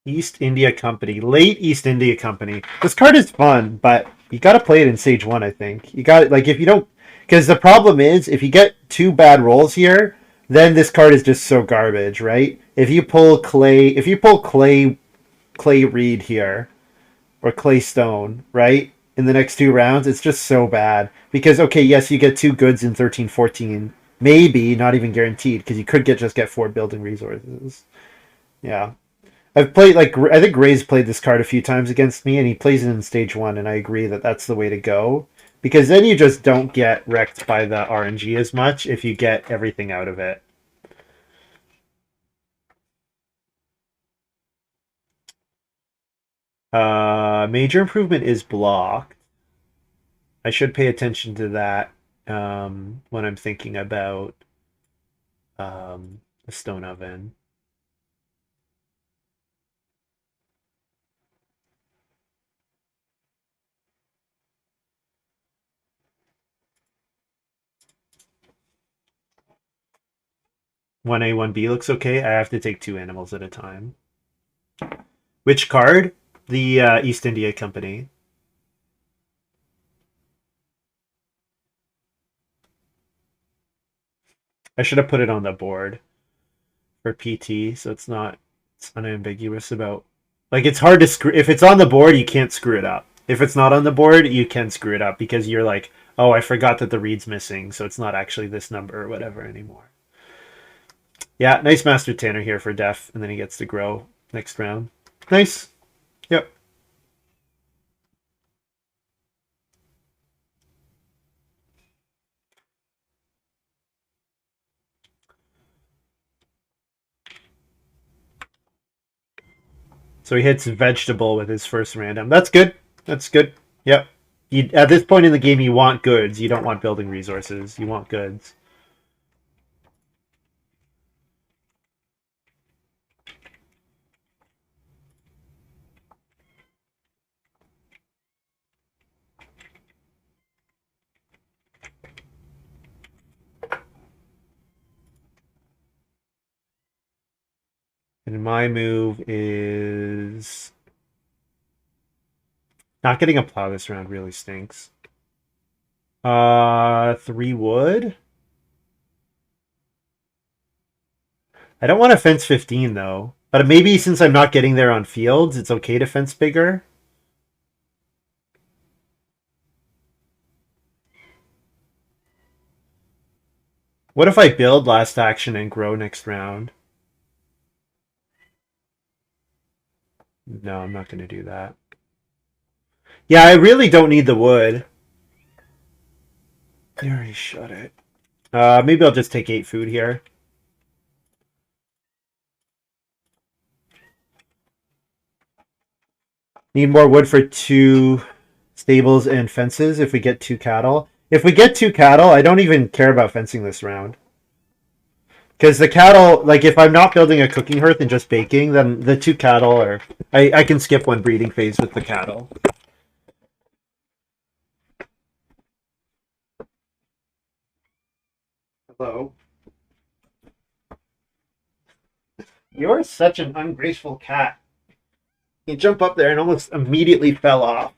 East India Company. Late East India Company. This card is fun, but you got to play it in stage 1, I think. You got like if you don't, because the problem is if you get 2 bad rolls here, then this card is just so garbage, right? If you pull clay reed here or clay stone, right? In the next 2 rounds, it's just so bad because okay, yes, you get 2 goods in 13-14, maybe not even guaranteed because you could just get 4 building resources. Yeah. I've played like I think Gray's played this card a few times against me, and he plays it in stage 1, and I agree that that's the way to go because then you just don't get wrecked by the RNG as much if you get everything out of it. Major improvement is blocked. I should pay attention to that when I'm thinking about the stone oven. One A, one B looks okay. I have to take 2 animals at a time. Which card? The East India Company. I should have put it on the board for PT, so it's unambiguous about. Like it's hard to screw. If it's on the board, you can't screw it up. If it's not on the board, you can screw it up because you're like, oh, I forgot that the read's missing, so it's not actually this number or whatever anymore. Yeah, nice Master Tanner here for Def, and then he gets to grow next round. Nice. Yep. So he hits vegetable with his first random. That's good. That's good. Yep. At this point in the game, you want goods. You don't want building resources. You want goods. And my move is not getting a plow this round really stinks. 3 wood. I don't want to fence 15 though. But maybe since I'm not getting there on fields, it's okay to fence bigger. What if I build last action and grow next round? No, I'm not going to do that. Yeah, I really don't need the wood. I already shut it. Maybe I'll just take 8 food here. Need more wood for 2 stables and fences if we get 2 cattle. If we get 2 cattle, I don't even care about fencing this round. Because the cattle, like if I'm not building a cooking hearth and just baking, then the 2 cattle are... I can skip 1 breeding phase with the cattle. Hello. You're such an ungraceful cat. You jump up there and almost immediately fell off.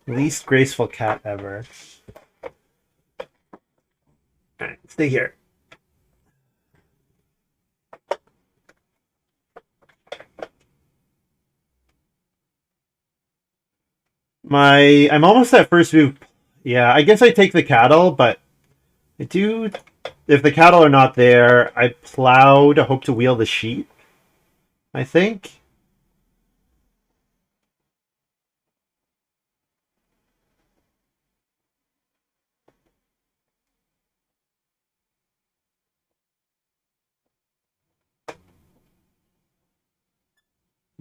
Least graceful cat ever. Alright, stay here. I'm almost at first move. Yeah, I guess I take the cattle, but I do. If the cattle are not there, I plow to hope to wheel the sheep, I think.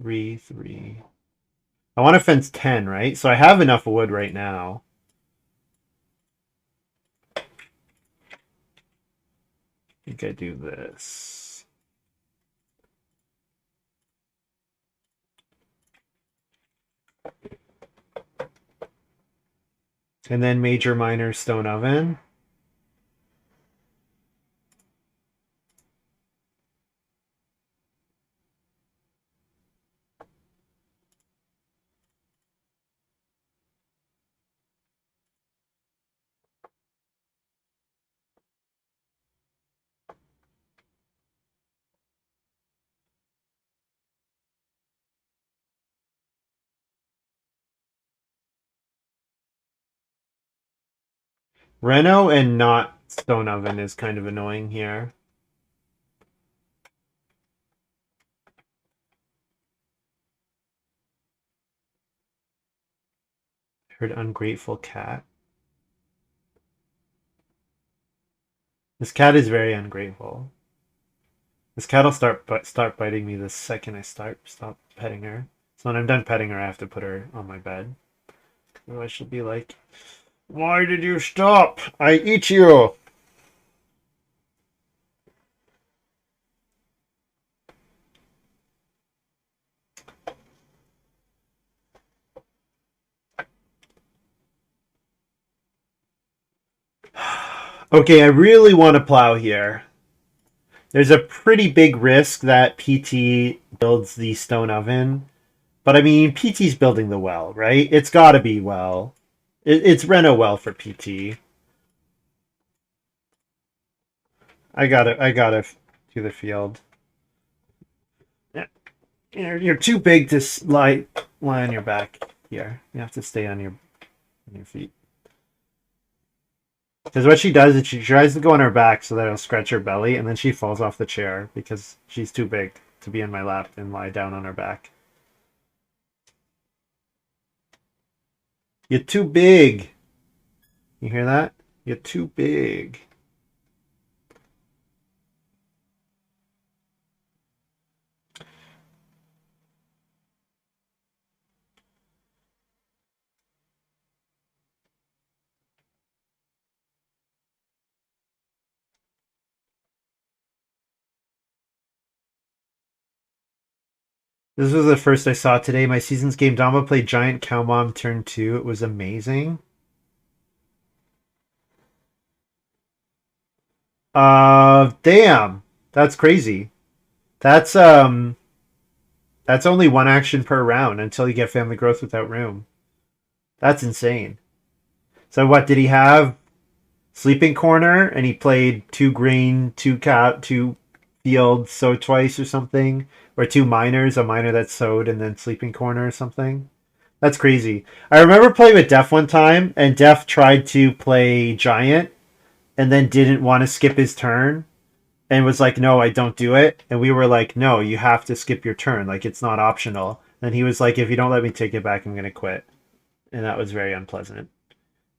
Three. I want to fence 10, right? So I have enough wood right now. I think I do this. And then major minor stone oven. Reno and not stone oven is kind of annoying here. Heard ungrateful cat. This cat is very ungrateful. This cat will start biting me the second I stop petting her. So when I'm done petting her, I have to put her on my bed. Otherwise, she'll be like, "Why did you stop? I eat you." Okay, I really want to plow here. There's a pretty big risk that PT builds the stone oven. But I mean, PT's building the well, right? It's got to be well. It's Reno well for PT. I gotta to the field. Yeah, you're too big to lie on your back here. You have to stay on your feet. Because what she does is she tries to go on her back so that it'll scratch her belly, and then she falls off the chair because she's too big to be in my lap and lie down on her back. You're too big. You hear that? You're too big. This was the first I saw today. My season's game. Dama played Giant Cow Mom turn 2. It was amazing. Damn. That's crazy. That's um that's only one action per round until you get family growth without room. That's insane. So what did he have? Sleeping corner and he played 2 green, 2 fields, sow twice or something, or 2 minors, a minor that sowed and then sleeping corner or something. That's crazy. I remember playing with Def one time, and Def tried to play Giant, and then didn't want to skip his turn, and was like, "No, I don't do it." And we were like, "No, you have to skip your turn. Like it's not optional." And he was like, "If you don't let me take it back, I'm gonna quit." And that was very unpleasant.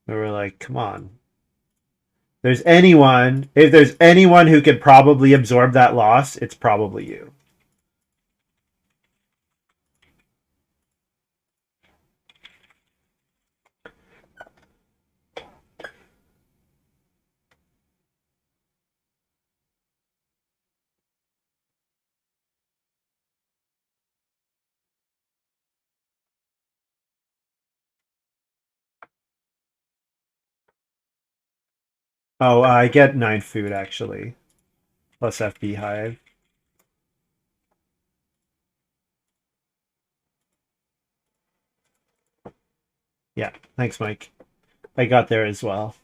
We were like, "Come on." If there's anyone who could probably absorb that loss, it's probably you. Oh, I get 9 food actually, plus FB Hive. Yeah, thanks, Mike. I got there as well.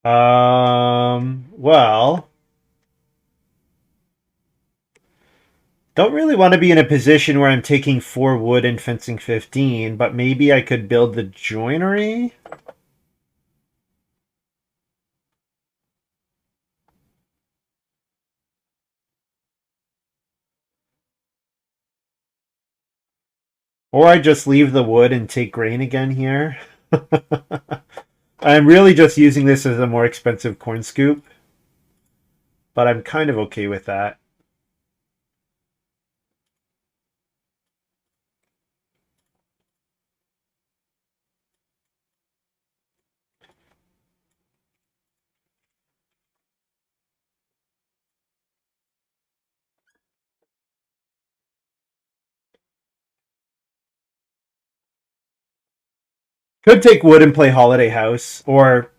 Well, don't really want to be in a position where I'm taking 4 wood and fencing 15, but maybe I could build the joinery? Or I just leave the wood and take grain again here. I'm really just using this as a more expensive corn scoop, but I'm kind of okay with that. Could take wood and play Holiday House, or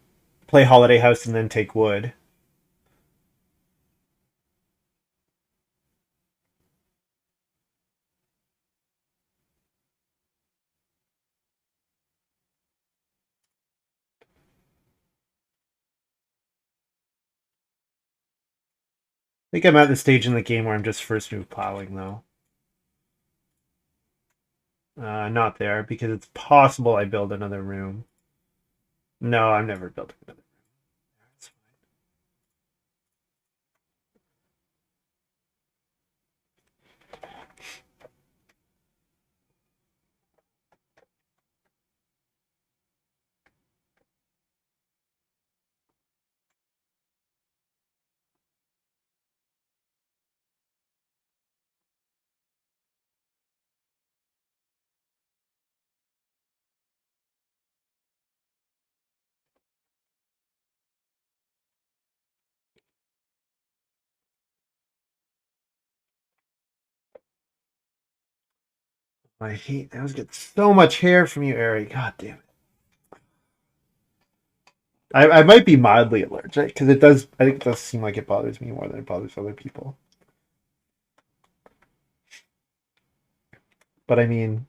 play Holiday House and then take wood. I think I'm at the stage in the game where I'm just first move plowing, though. Not there, because it's possible I build another room. No, I'm never building another room. That's I hate. I was getting so much hair from you, Ari. God damn it. I might be mildly allergic because it does. I think it does seem like it bothers me more than it bothers other people. But I mean,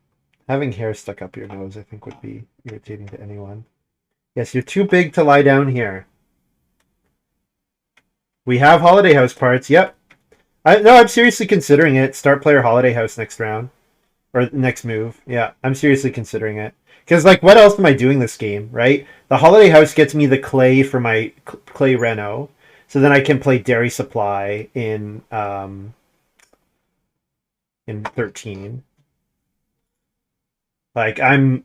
having hair stuck up your nose, I think, would be irritating to anyone. Yes, you're too big to lie down here. We have Holiday House parts. Yep. No, I'm seriously considering it. Start player Holiday House next round. Or next move. Yeah, I'm seriously considering it. Because, like, what else am I doing this game, right? The Holiday House gets me the clay for my clay reno. So then I can play Dairy Supply in 13. Like, I'm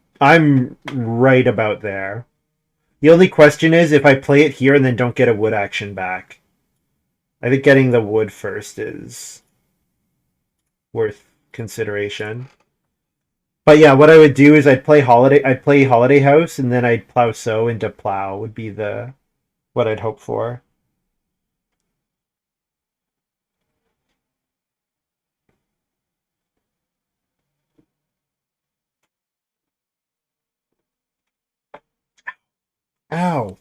right about there. The only question is if I play it here and then don't get a wood action back. I think getting the wood first is worth consideration. But yeah, what I would do is I'd play Holiday House and then I'd plow sow into plow would be the what I'd hope for. Ow.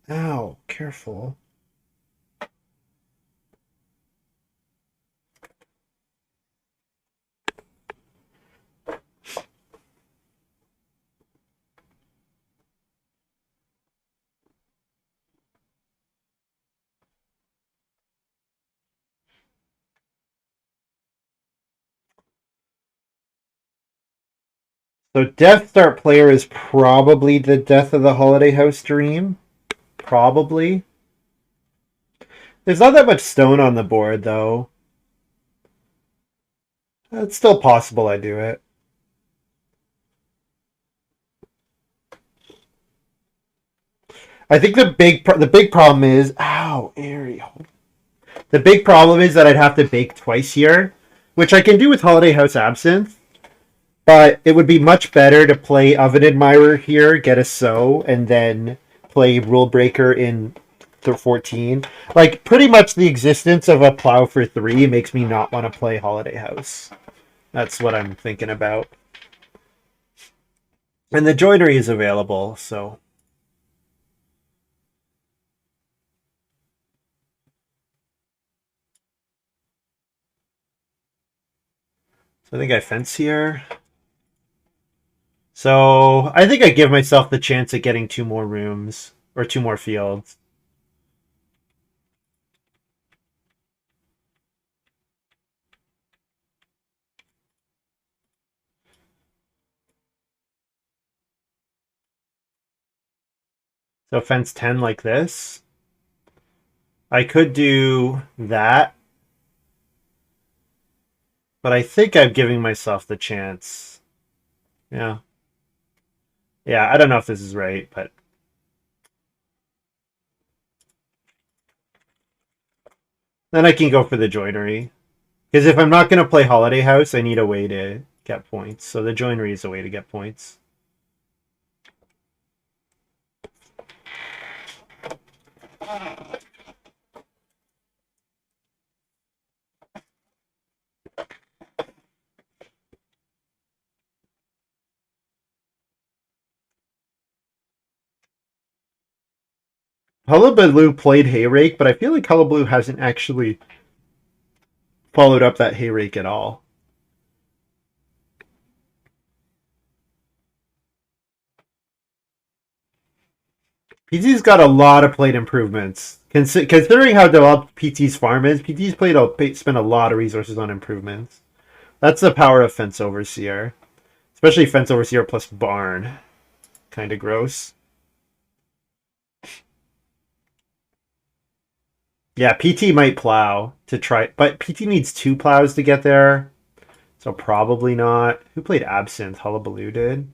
Ow. Careful. So Death Star player is probably the death of the Holiday House dream. Probably. There's not that much stone on the board though. It's still possible I do it. I think the big problem is ow, Ariel. The big problem is that I'd have to bake twice here, which I can do with Holiday House Absinthe, but it would be much better to play Oven Admirer here, get a sow, and then play Rule Breaker in 14. Like, pretty much the existence of a plow for 3 makes me not want to play Holiday House. That's what I'm thinking about. And the joinery is available, so. So I think I fence here. So I think I give myself the chance at getting 2 more rooms. or 2 more fields. So fence 10 like this. I could do that, but I think I'm giving myself the chance. Yeah. Yeah, I don't know if this is right, but then I can go for the joinery. Because if I'm not going to play Holiday House, I need a way to get points. So the joinery is a way to get points. Hullabaloo played Hayrake, but I feel like Hullabaloo hasn't actually followed up that Hayrake at all. PT's got a lot of plate improvements. Considering how developed PT's farm is, PT's spent a lot of resources on improvements. That's the power of Fence Overseer. Especially Fence Overseer plus Barn. Kind of gross. Yeah, PT might plow to try, but PT needs 2 plows to get there. So probably not. Who played Absinthe? Hullabaloo did.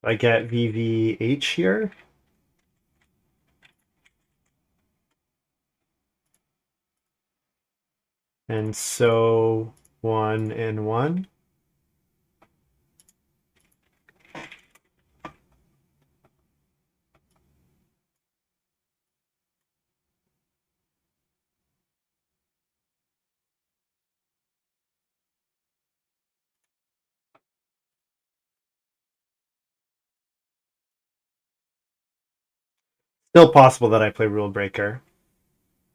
I get VVH here. And so 1 and 1. Still possible that I play Rule Breaker.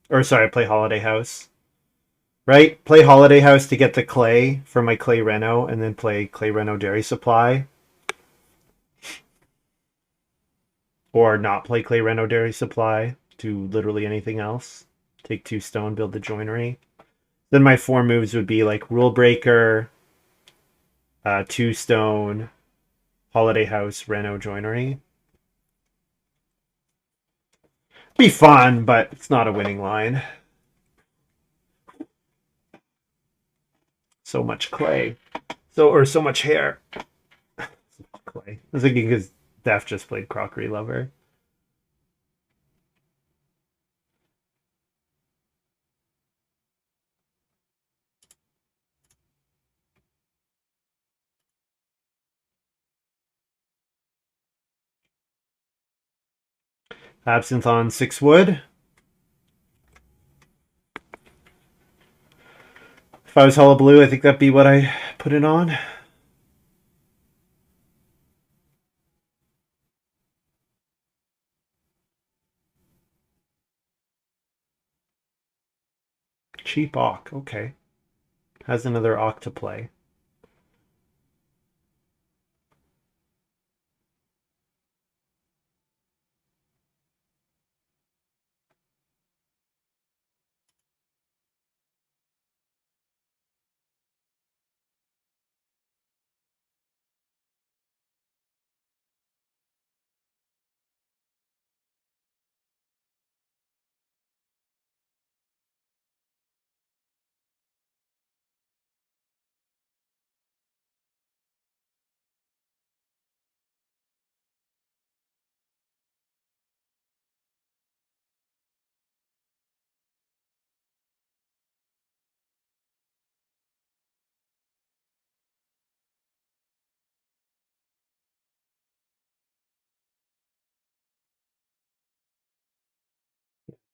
Or sorry, I play Holiday House. Right? Play Holiday House to get the clay for my Clay Reno, and then play Clay Reno Dairy Supply. Or not play Clay Reno Dairy Supply. Do literally anything else. Take 2 stone, build the joinery. Then my 4 moves would be like Rule Breaker, 2 stone, Holiday House, Reno joinery. Be fun, but it's not a winning line. So much clay. So much hair. Clay. I was thinking because Def just played Crockery Lover. Absinthe on 6 wood. If I was Hullabaloo, I think that'd be what I put it on. Cheap Awk, okay. Has another Awk to play.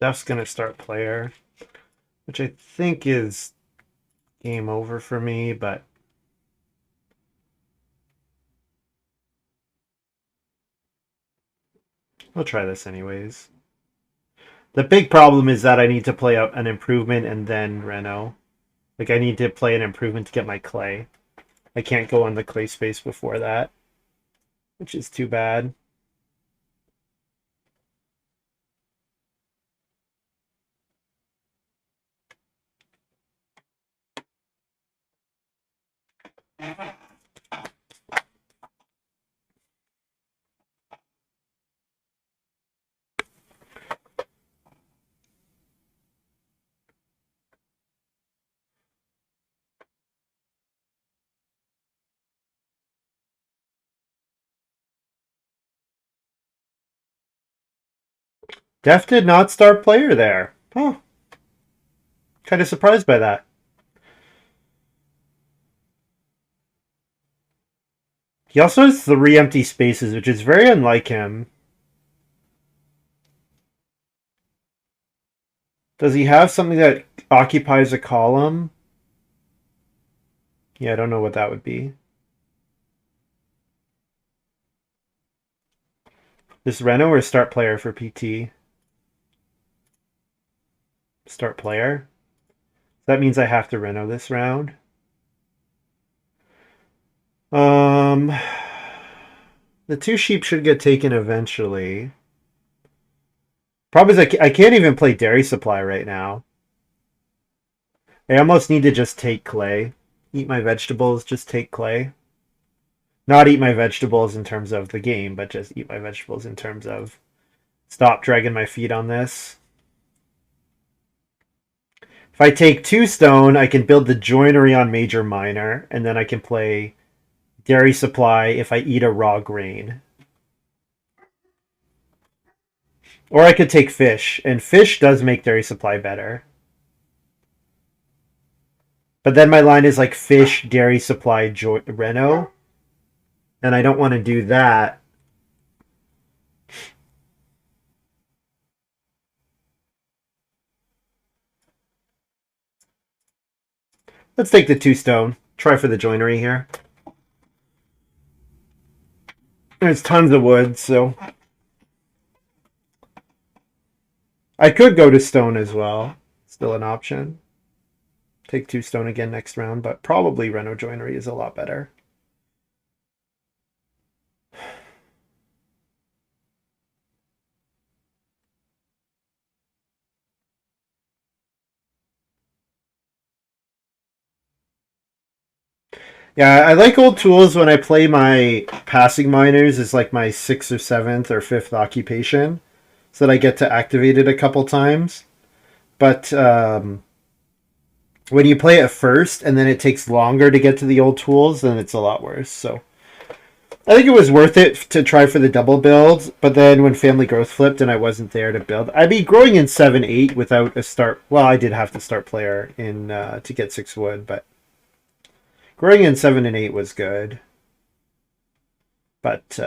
Def's gonna start player, which I think is game over for me, but I'll try this anyways. The big problem is that I need to play up an improvement and then Reno. Like, I need to play an improvement to get my clay. I can't go on the clay space before that, which is too bad. Def did not start player there. Oh, kind of surprised by that. He also has 3 empty spaces, which is very unlike him. Does he have something that occupies a column? Yeah, I don't know what that would be. This Reno or start player for PT? Start player. That means I have to Reno this round. The 2 sheep should get taken eventually. Problem is I can't even play dairy supply right now. I almost need to just take clay. Eat my vegetables, just take clay. Not eat my vegetables in terms of the game, but just eat my vegetables in terms of stop dragging my feet on this. If I take 2 stone, I can build the joinery on major minor, and then I can play dairy supply if I eat a raw grain. Or I could take fish, and fish does make dairy supply better. But then my line is like fish, dairy supply, Reno. And I don't want to do that. Let's take the 2 stone. Try for the joinery here. There's tons of wood, so I could go to stone as well. Still an option. Take 2 stone again next round, but probably Reno joinery is a lot better. Yeah, I like old tools when I play my passing miners as like my 6th or 7th or 5th occupation, so that I get to activate it a couple times. But when you play it first and then it takes longer to get to the old tools, then it's a lot worse. So I think it was worth it to try for the double build, but then when family growth flipped and I wasn't there to build, I'd be growing in 7-8 without a start. Well, I did have to start player in to get 6 wood, but growing in 7 and 8 was good. But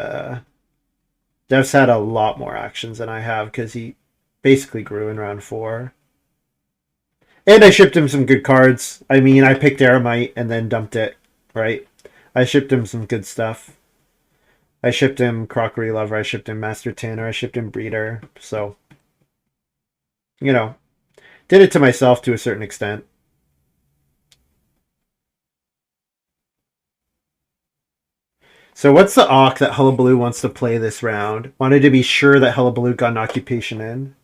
Dev's had a lot more actions than I have because he basically grew in round 4. And I shipped him some good cards. I mean, I picked Aramite and then dumped it, right? I shipped him some good stuff. I shipped him Crockery Lover. I shipped him Master Tanner. I shipped him Breeder. So, you know, did it to myself to a certain extent. So what's the Auk that Hullabaloo wants to play this round? Wanted to be sure that Hullabaloo got an occupation in.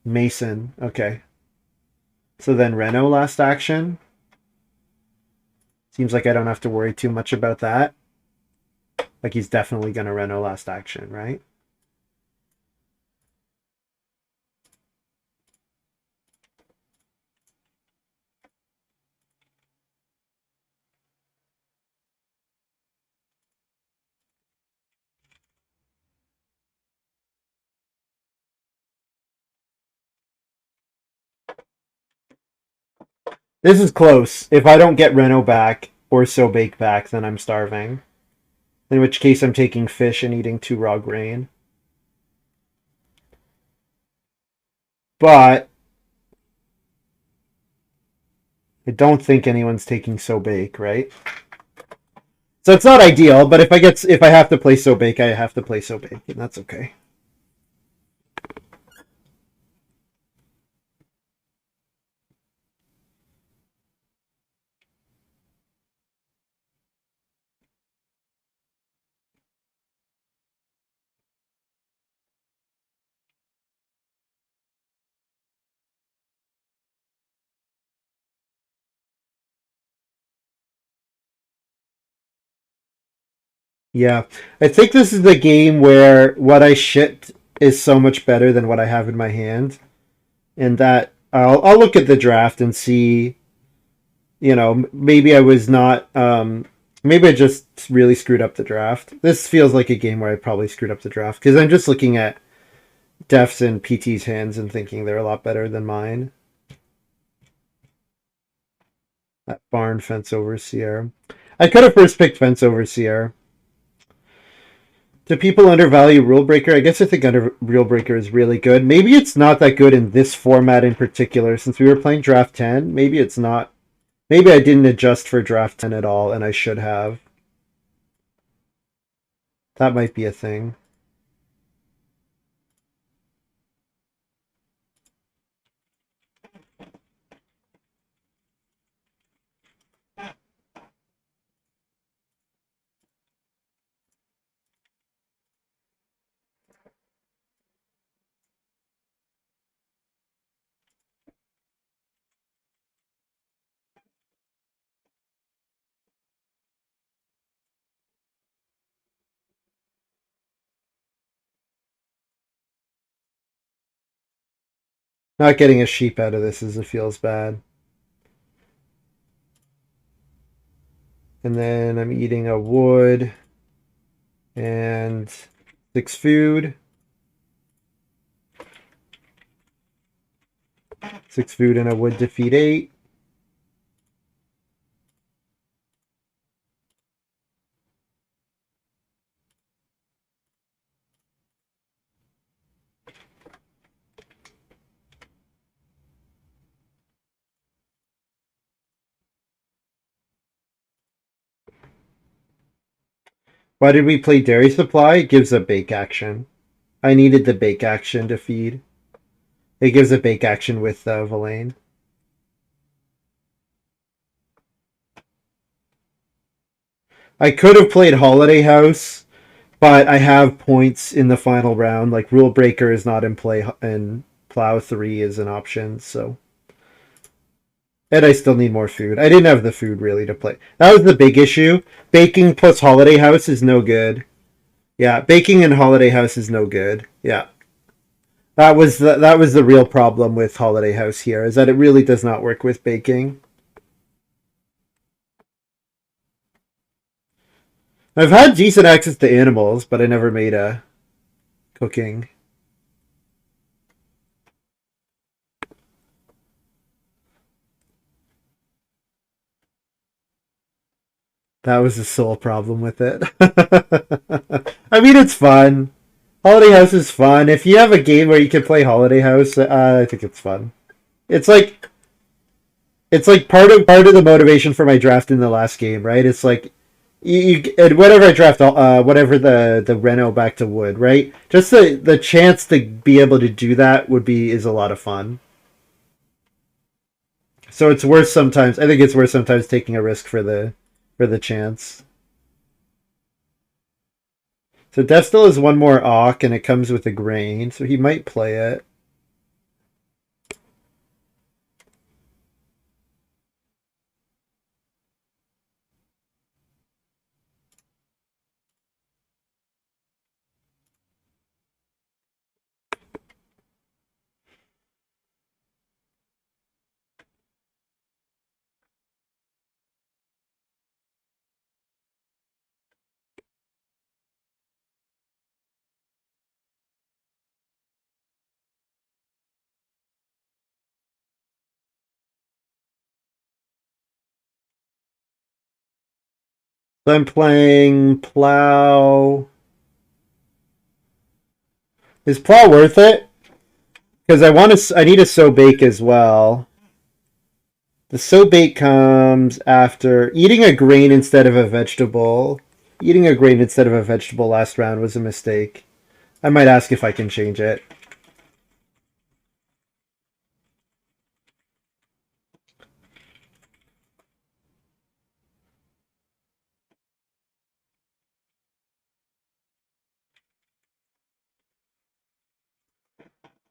Mason. Okay. So then Reno last action. Seems like I don't have to worry too much about that. Like he's definitely going to Reno last action, right? This is close. If I don't get Reno back or Sobake back, then I'm starving. In which case I'm taking fish and eating 2 raw grain. But I don't think anyone's taking Sobake, right? So it's not ideal, but if I have to play Sobake, I have to play Sobake, and that's okay. Yeah, I think this is the game where what I shipped is so much better than what I have in my hand, and that I'll look at the draft and see. Maybe I was not. Maybe I just really screwed up the draft. This feels like a game where I probably screwed up the draft because I'm just looking at Def's and PT's hands and thinking they're a lot better than mine. That barn fence overseer. I could have first picked fence overseer. Do people undervalue Rule Breaker? I guess I think Rule Breaker is really good. Maybe it's not that good in this format in particular. Since we were playing Draft 10, maybe it's not. Maybe I didn't adjust for Draft 10 at all, and I should have. That might be a thing. Not getting a sheep out of this is it feels bad. And then I'm eating a wood and 6 food. 6 food and a wood to feed 8. Why did we play Dairy Supply? It gives a bake action. I needed the bake action to feed. It gives a bake action with Villain. I could have played Holiday House, but I have points in the final round. Like Rule Breaker is not in play, and Plow 3 is an option, so. And I still need more food. I didn't have the food really to play. That was the big issue. Baking plus Holiday House is no good. Yeah, baking in Holiday House is no good. Yeah. That was the real problem with Holiday House here, is that it really does not work with baking. I've had decent access to animals, but I never made a cooking. That was the sole problem with it. I mean, it's fun. Holiday House is fun. If you have a game where you can play Holiday House, I think it's fun. It's like part of the motivation for my draft in the last game, right? It's like whatever I draft, whatever the Reno back to wood, right? Just the chance to be able to do that is a lot of fun. So it's worth sometimes. I think it's worth sometimes taking a risk for the chance. So Death still has one more Awk, and it comes with a grain, so he might play it. So I'm playing Plow. Is Plow worth it? Because I need a sow bake as well. The sow bake comes after eating a grain instead of a vegetable. Eating a grain instead of a vegetable last round was a mistake. I might ask if I can change it.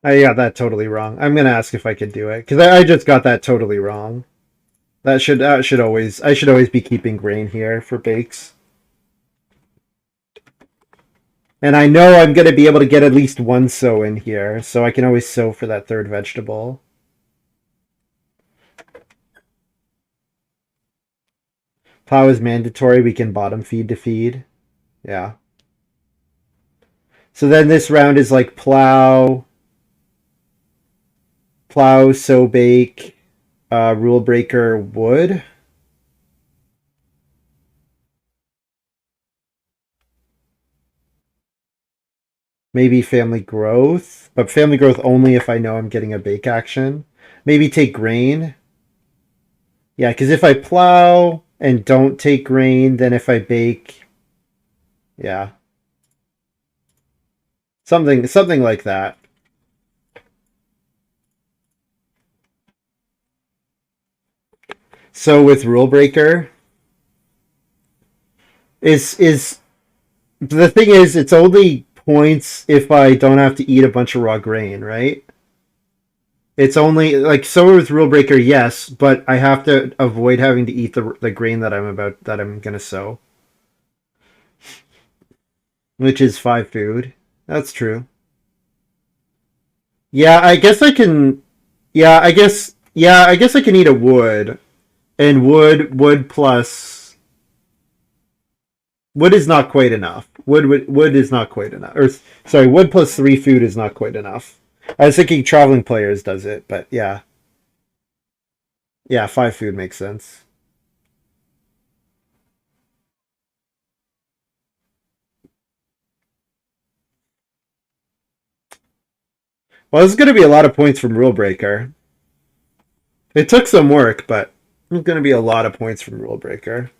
I got that totally wrong. I'm gonna ask if I can do it because I just got that totally wrong. That should always I should always be keeping grain here for bakes. And I know I'm going to be able to get at least one sow in here, so I can always sow for that third vegetable. Plow is mandatory. We can bottom feed to feed. Yeah. So then this round is like plow, sow, bake, rule breaker, wood. Maybe family growth, but family growth only if I know I'm getting a bake action. Maybe take grain. Yeah, because if I plow and don't take grain, then if I bake, yeah, something like that. So with rule breaker is the thing is it's only points if I don't have to eat a bunch of raw grain, right? It's only like so with rule breaker, yes, but I have to avoid having to eat the grain that I'm gonna sow, which is 5 food. That's true. Yeah, I guess I can. Yeah, I guess. Yeah, I guess I can eat a wood, and wood plus wood is not quite enough. Wood is not quite enough. Or sorry, wood plus 3 food is not quite enough. I was thinking traveling players does it, but yeah, yeah, 5 food makes sense. Well, this is going to be a lot of points from Rule Breaker. It took some work, but it's going to be a lot of points from Rule Breaker.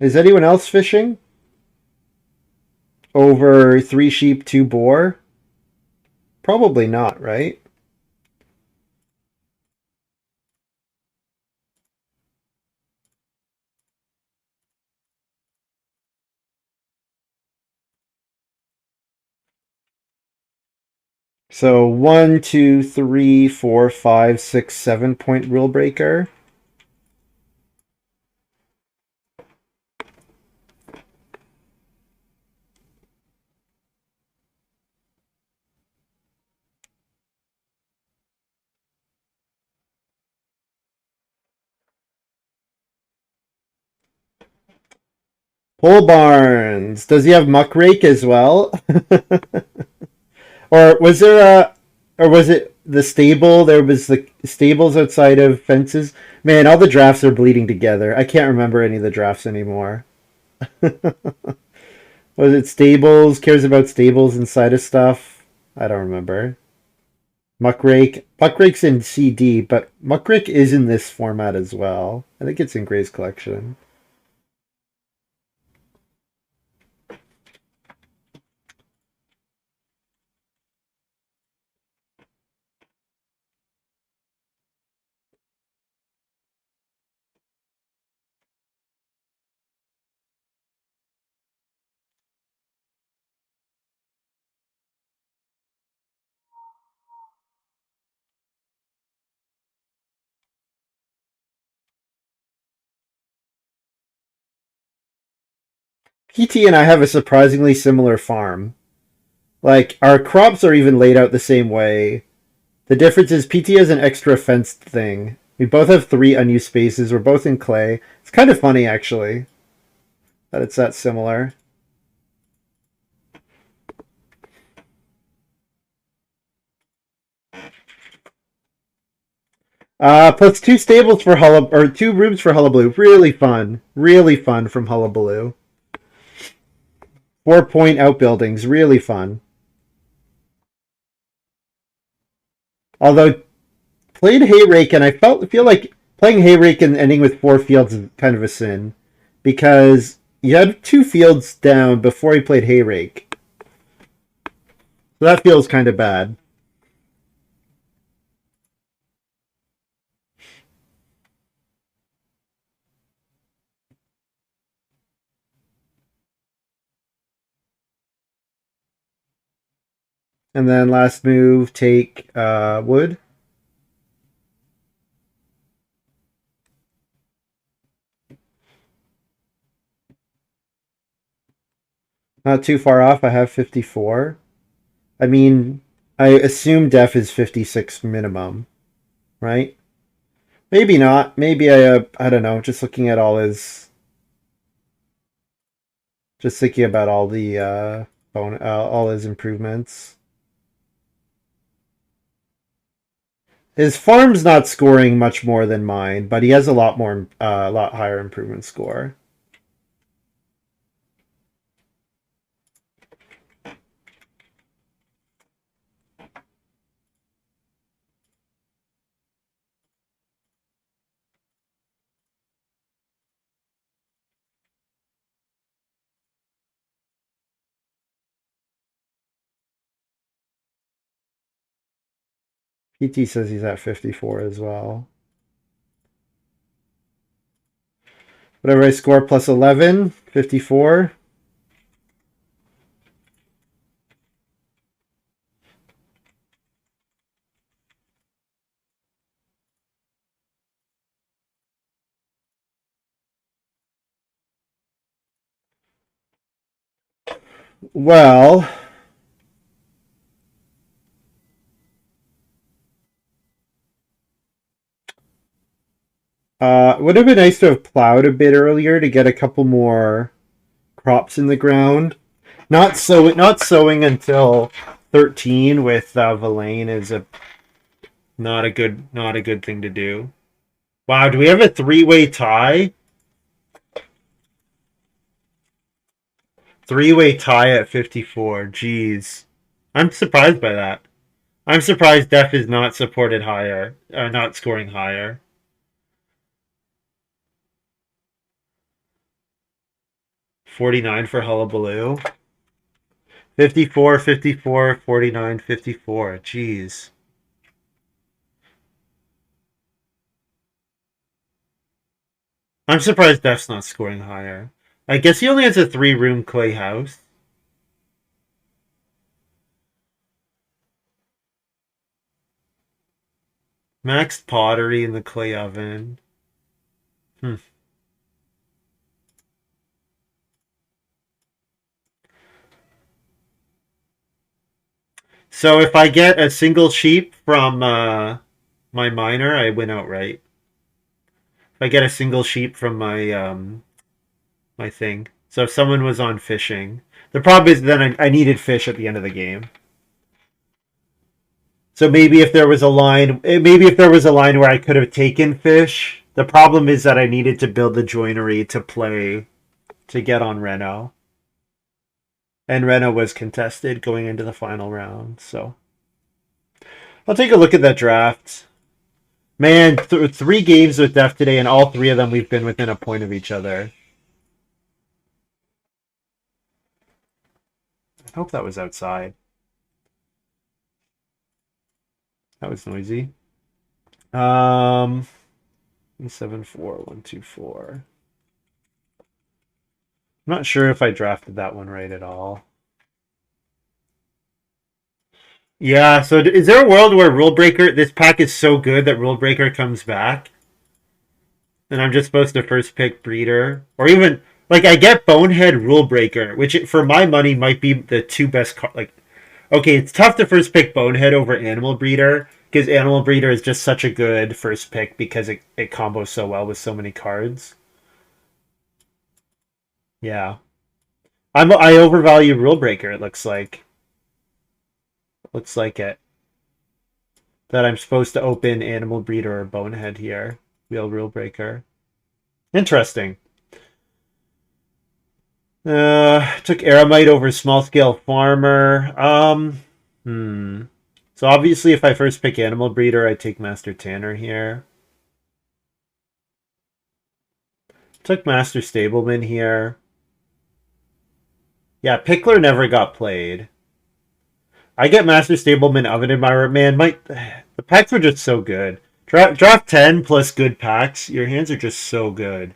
Is anyone else fishing over 3 sheep, 2 boar? Probably not, right? So 1, 2, 3, 4, 5, 6, 7 point Rule Breaker. Pole barns. Does he have muck rake as well? Or was there a, or was it the stable? There was the stables outside of fences. Man, all the drafts are bleeding together. I can't remember any of the drafts anymore. Was it stables? Cares about stables inside of stuff? I don't remember. Muckrake. Muckrake's in CD, but Muckrake is in this format as well. I think it's in Gray's collection. PT and I have a surprisingly similar farm. Like, our crops are even laid out the same way. The difference is PT has an extra fenced thing. We both have 3 unused spaces. We're both in clay. It's kind of funny, actually, that it's that similar. Plus 2 stables for or 2 rooms for hullabaloo. Really fun. Really fun from hullabaloo. 4 point outbuildings. Really fun. Although played Hayrake, and I feel like playing Hayrake and ending with 4 fields is kind of a sin because you had 2 fields down before he played Hayrake. So that feels kind of bad. And then last move, take wood. Not too far off. I have 54. I mean, I assume def is 56 minimum, right? Maybe not. Maybe I don't know. Just looking at all his, just thinking about all the all his improvements. His farm's not scoring much more than mine, but he has a lot higher improvement score. PT says he's at 54 as well. Whatever I score plus 11, 54. Well, would have been nice to have plowed a bit earlier to get a couple more crops in the ground. Not sowing until 13 with Villain is a not a good thing to do. Wow, do we have a three-way tie? Three-way tie at 54. Jeez. I'm surprised by that. I'm surprised Def is not supported higher, not scoring higher. 49 for Hullabaloo. 54, 54, 49, 54. Jeez. I'm surprised Def's not scoring higher. I guess he only has a three-room clay house. Maxed pottery in the clay oven. Hmm. So if I get a single sheep from my miner, I win outright. If I get a single sheep from my thing. So if someone was on fishing, the problem is then I needed fish at the end of the game. So maybe if there was a line, maybe if there was a line where I could have taken fish, the problem is that I needed to build the joinery to play to get on Reno, and Reno was contested going into the final round. So I'll take a look at that draft. Man, three games with Def today, and all three of them we've been within a point of each other. I hope that was outside. That was noisy. 74124. I'm not sure if I drafted that one right at all. Yeah, so is there a world where Rule Breaker, this pack is so good that Rule Breaker comes back? And I'm just supposed to first pick Breeder? Or even, like, I get Bonehead Rule Breaker, which for my money might be the two best, like, okay, it's tough to first pick Bonehead over Animal Breeder, because Animal Breeder is just such a good first pick because it combos so well with so many cards. Yeah. I overvalue Rule Breaker, it looks like. Looks like it. That I'm supposed to open Animal Breeder or Bonehead here. Real Rule Breaker. Interesting. Took Aramite over Small Scale Farmer. So obviously if I first pick Animal Breeder, I take Master Tanner here. Took Master Stableman here. Yeah, Pickler never got played. I get Master Stableman Oven Admirer. Man, the packs were just so good. Draft 10 plus good packs. Your hands are just so good.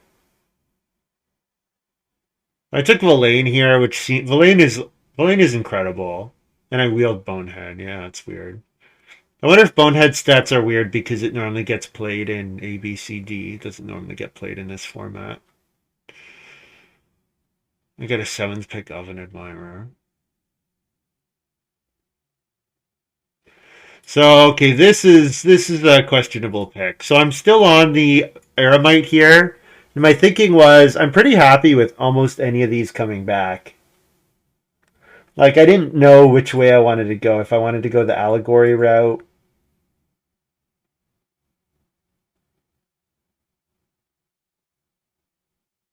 I took Villain here, Villain is incredible. And I wheeled Bonehead. Yeah, it's weird. I wonder if Bonehead stats are weird because it normally gets played in A, B, C, D. It doesn't normally get played in this format. I get a 7th pick of an Admirer. So okay, this is a questionable pick. So I'm still on the Aramite here. And my thinking was I'm pretty happy with almost any of these coming back. Like I didn't know which way I wanted to go. If I wanted to go the allegory route.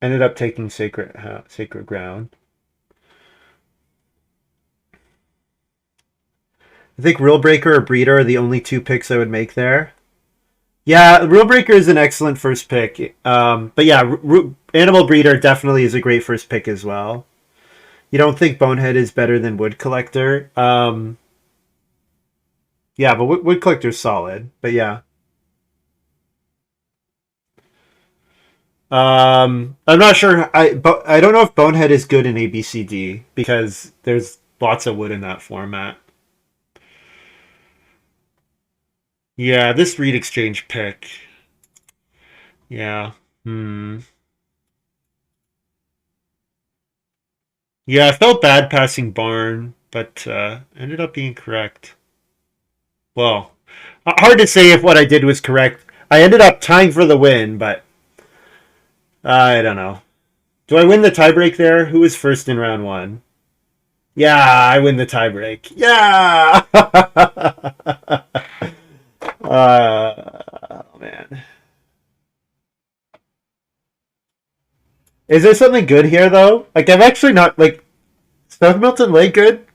Ended up taking sacred ground. I think Rule Breaker or Breeder are the only two picks I would make there. Yeah, Rule Breaker is an excellent first pick. But yeah, Animal Breeder definitely is a great first pick as well. You don't think Bonehead is better than Wood Collector? Yeah, but Wood Collector's solid. But yeah. I'm not sure. I don't know if Bonehead is good in ABCD because there's lots of wood in that format. Yeah, this Reed Exchange pick. Yeah. Hmm. Yeah, I felt bad passing Barn, but ended up being correct. Well, hard to say if what I did was correct. I ended up tying for the win, but I don't know. Do I win the tiebreak there? Who was first in round one? Yeah, I win the tiebreak. Yeah! Oh, man. Is there something good here, though? Like, I'm actually not, like, South Milton Lake good?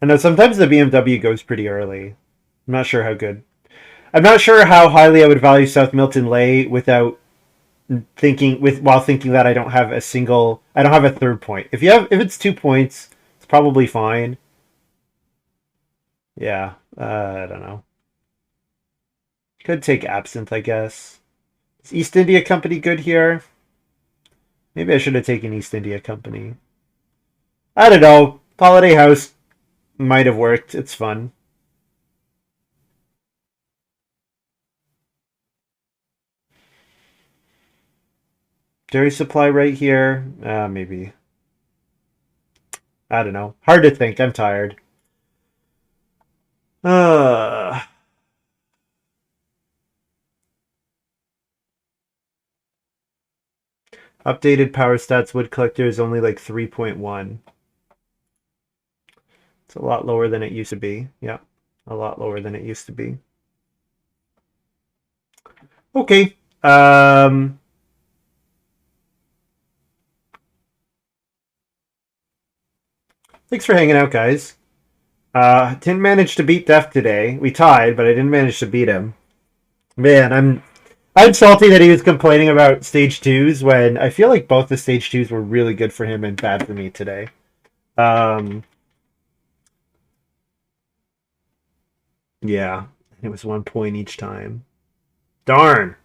I know sometimes the BMW goes pretty early. I'm not sure how good. I'm not sure how highly I would value South Milton Lay without while thinking that I don't have a third point. If it's 2 points, it's probably fine. Yeah, I don't know. Could take Absinthe, I guess. Is East India Company good here? Maybe I should have taken East India Company. I don't know. Holiday House might have worked. It's fun. Dairy Supply right here. Maybe. I don't know. Hard to think. I'm tired. Uh, Updated power stats wood collector is only like 3.1. It's a lot lower than it used to be. Yeah, a lot lower than it used to be. Okay. Thanks for hanging out, guys. Didn't manage to beat Def today. We tied, but I didn't manage to beat him. Man, I'm salty that he was complaining about stage twos when I feel like both the stage twos were really good for him and bad for me today. Um, yeah, it was 1 point each time. Darn.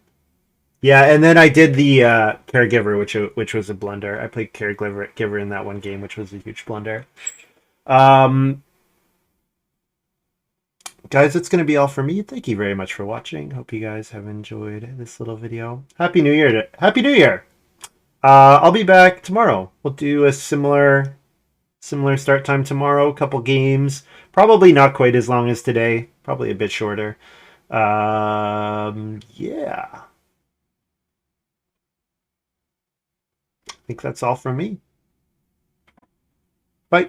Yeah, and then I did the caregiver, which was a blunder. I played caregiver in that one game, which was a huge blunder. Um, Guys, that's going to be all for me. Thank you very much for watching. Hope you guys have enjoyed this little video. Happy New Year! Happy New Year! I'll be back tomorrow. We'll do a similar start time tomorrow. Couple games, probably not quite as long as today. Probably a bit shorter. Yeah. I think that's all from me. Bye.